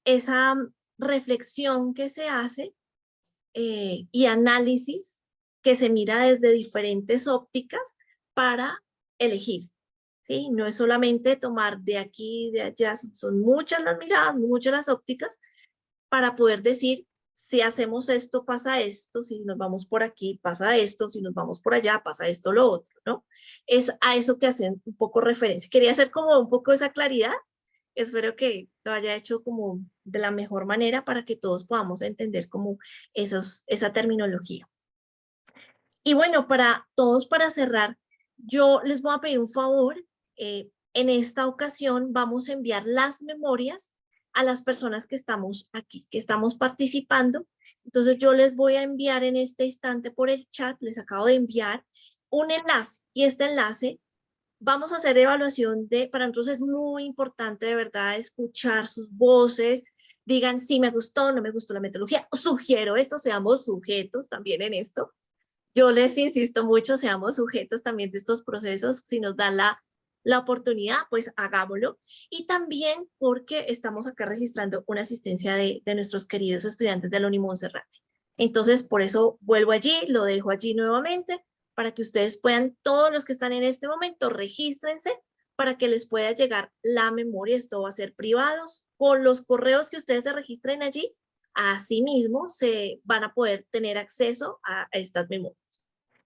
esa reflexión que se hace y análisis que se mira desde diferentes ópticas para elegir. ¿Sí? No es solamente tomar de aquí y de allá, son muchas las miradas, muchas las ópticas para poder decir, si hacemos esto, pasa esto, si nos vamos por aquí, pasa esto, si nos vamos por allá, pasa esto, lo otro, ¿no? Es a eso que hacen un poco referencia. Quería hacer como un poco esa claridad, espero que lo haya hecho como de la mejor manera para que todos podamos entender como esa terminología. Y bueno, para todos, para cerrar, yo les voy a pedir un favor. En esta ocasión vamos a enviar las memorias a las personas que estamos aquí, que estamos participando. Entonces yo les voy a enviar en este instante por el chat, les acabo de enviar un enlace y este enlace vamos a hacer evaluación para nosotros es muy importante de verdad escuchar sus voces, digan si me gustó, no me gustó la metodología, sugiero esto, seamos sujetos también en esto. Yo les insisto mucho, seamos sujetos también de estos procesos, si nos dan la oportunidad, pues hagámoslo. Y también porque estamos acá registrando una asistencia de nuestros queridos estudiantes de la Unimonserrate. Entonces, por eso vuelvo allí, lo dejo allí nuevamente, para que ustedes puedan, todos los que están en este momento, regístrense para que les pueda llegar la memoria. Esto va a ser privados. Con los correos que ustedes se registren allí, asimismo se van a poder tener acceso a estas memorias.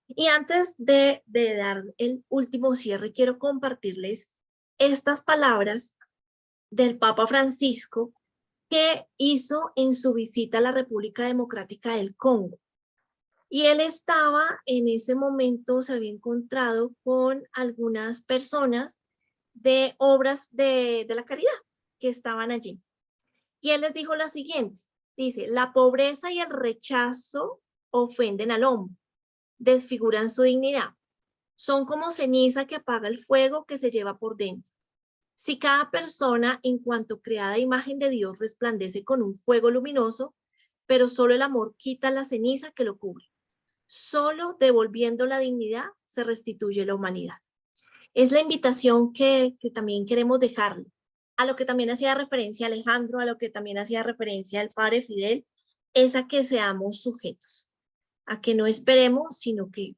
Y antes de dar el último cierre, quiero compartirles estas palabras del Papa Francisco que hizo en su visita a la República Democrática del Congo. Y él estaba en ese momento, se había encontrado con algunas personas de obras de la caridad que estaban allí. Y él les dijo lo siguiente, dice, la pobreza y el rechazo ofenden al hombre, desfiguran su dignidad. Son como ceniza que apaga el fuego que se lleva por dentro. Si cada persona, en cuanto creada imagen de Dios, resplandece con un fuego luminoso, pero solo el amor quita la ceniza que lo cubre. Solo devolviendo la dignidad se restituye la humanidad. Es la invitación que también queremos dejarle, a lo que también hacía referencia Alejandro, a lo que también hacía referencia el padre Fidel, es a que seamos sujetos, a que no esperemos, sino que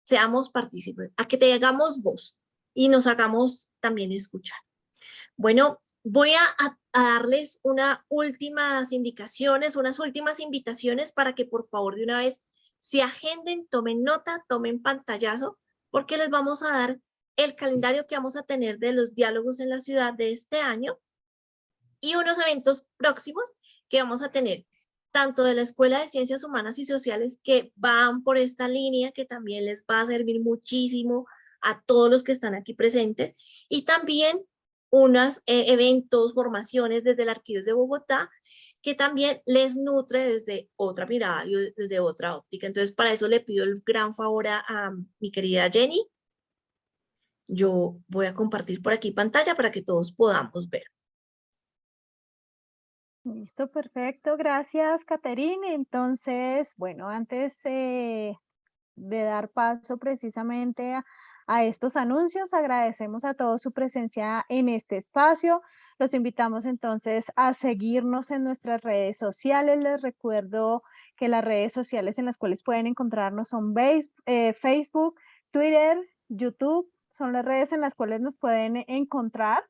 seamos partícipes, a que te hagamos voz y nos hagamos también escuchar. Bueno, voy a darles unas últimas indicaciones, unas últimas invitaciones para que por favor de una vez se agenden, tomen nota, tomen pantallazo, porque les vamos a dar el calendario que vamos a tener de los diálogos en la ciudad de este año y unos eventos próximos que vamos a tener, tanto de la Escuela de Ciencias Humanas y Sociales, que van por esta línea, que también les va a servir muchísimo a todos los que están aquí presentes, y también unos eventos, formaciones desde la Arquidiócesis de Bogotá, que también les nutre desde otra mirada y desde otra óptica. Entonces, para eso le pido el gran favor a mi querida Jenny. Yo voy a compartir por aquí pantalla para que todos podamos ver. Listo, perfecto. Gracias, Caterine. Entonces, bueno, antes de dar paso precisamente a estos anuncios, agradecemos a todos su presencia en este espacio. Los invitamos entonces a seguirnos en nuestras redes sociales. Les recuerdo que las redes sociales en las cuales pueden encontrarnos son Facebook, Twitter, YouTube. Son las redes en las cuales nos pueden encontrar.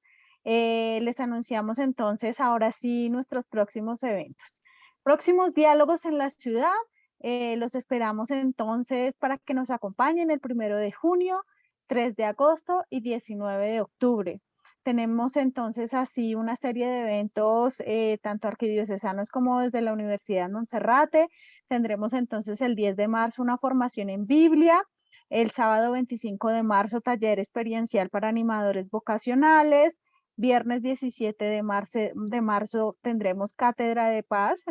Les anunciamos entonces ahora sí nuestros próximos eventos. Próximos diálogos en la ciudad. Los esperamos entonces para que nos acompañen el 1 de junio, 3 de agosto y 19 de octubre. Tenemos entonces así una serie de eventos, tanto arquidiocesanos como desde la Universidad Monserrate. Tendremos entonces el 10 de marzo una formación en Biblia. El sábado 25 de marzo, taller experiencial para animadores vocacionales. Viernes 17 de marzo tendremos Cátedra de Paz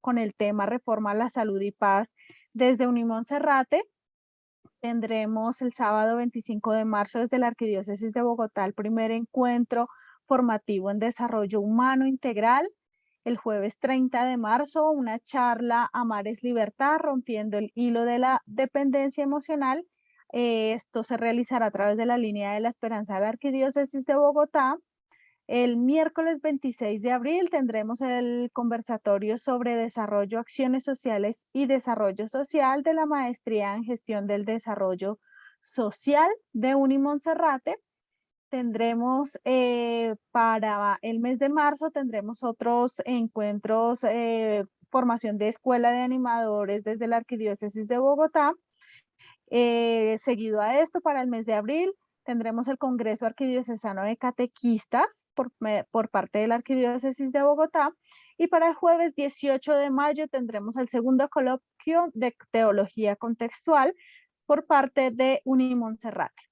con el tema Reforma a la Salud y Paz desde Unimonserrate. Tendremos el sábado 25 de marzo desde la Arquidiócesis de Bogotá el primer encuentro formativo en desarrollo humano integral. El jueves 30 de marzo una charla Amar es Libertad, rompiendo el hilo de la dependencia emocional. Esto se realizará a través de la línea de la esperanza de la Arquidiócesis de Bogotá. El miércoles 26 de abril tendremos el conversatorio sobre desarrollo, acciones sociales y desarrollo social de la maestría en gestión del desarrollo social de Unimonserrate. Tendremos para el mes de marzo, tendremos otros encuentros, formación de escuela de animadores desde la Arquidiócesis de Bogotá. Seguido a esto, para el mes de abril, tendremos el Congreso Arquidiocesano de Catequistas por parte de la Arquidiócesis de Bogotá. Y para el jueves 18 de mayo tendremos el segundo coloquio de Teología Contextual por parte de Unimonserrate.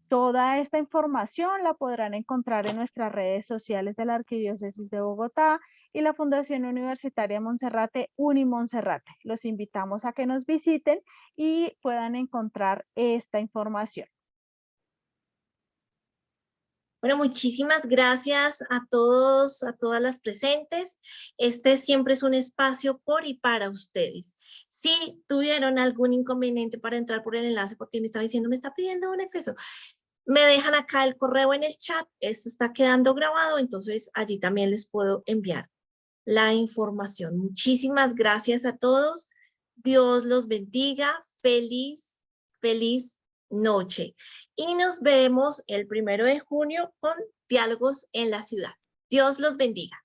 Toda esta información la podrán encontrar en nuestras redes sociales de la Arquidiócesis de Bogotá y la Fundación Universitaria Monserrate, Unimonserrate. Los invitamos a que nos visiten y puedan encontrar esta información. Bueno, muchísimas gracias a todos, a todas las presentes. Este siempre es un espacio por y para ustedes. Si tuvieron algún inconveniente para entrar por el enlace, porque me estaba diciendo, me está pidiendo un acceso, Me dejan acá el correo en el chat, esto está quedando grabado, entonces allí también les puedo enviar la información. Muchísimas gracias a todos. Dios los bendiga. Feliz noche. Y nos vemos el 1 de junio con Diálogos en la Ciudad. Dios los bendiga.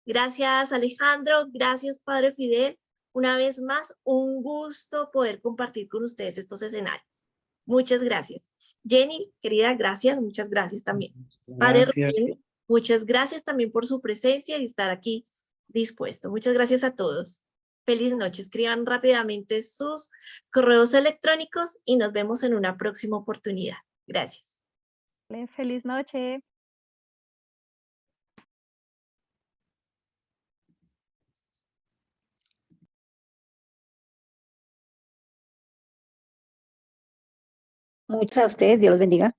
Gracias, Alejandro. Gracias, Padre Fidel. Una vez más, un gusto poder compartir con ustedes estos escenarios. Muchas gracias. Jenny, querida, gracias. Muchas gracias también. Padre Gracias. Rubén, muchas gracias también por su presencia y estar aquí dispuesto. Muchas gracias a todos. Feliz noche. Escriban rápidamente sus correos electrónicos y nos vemos en una próxima oportunidad. Gracias. Feliz noche. Muchas a ustedes, Dios los bendiga.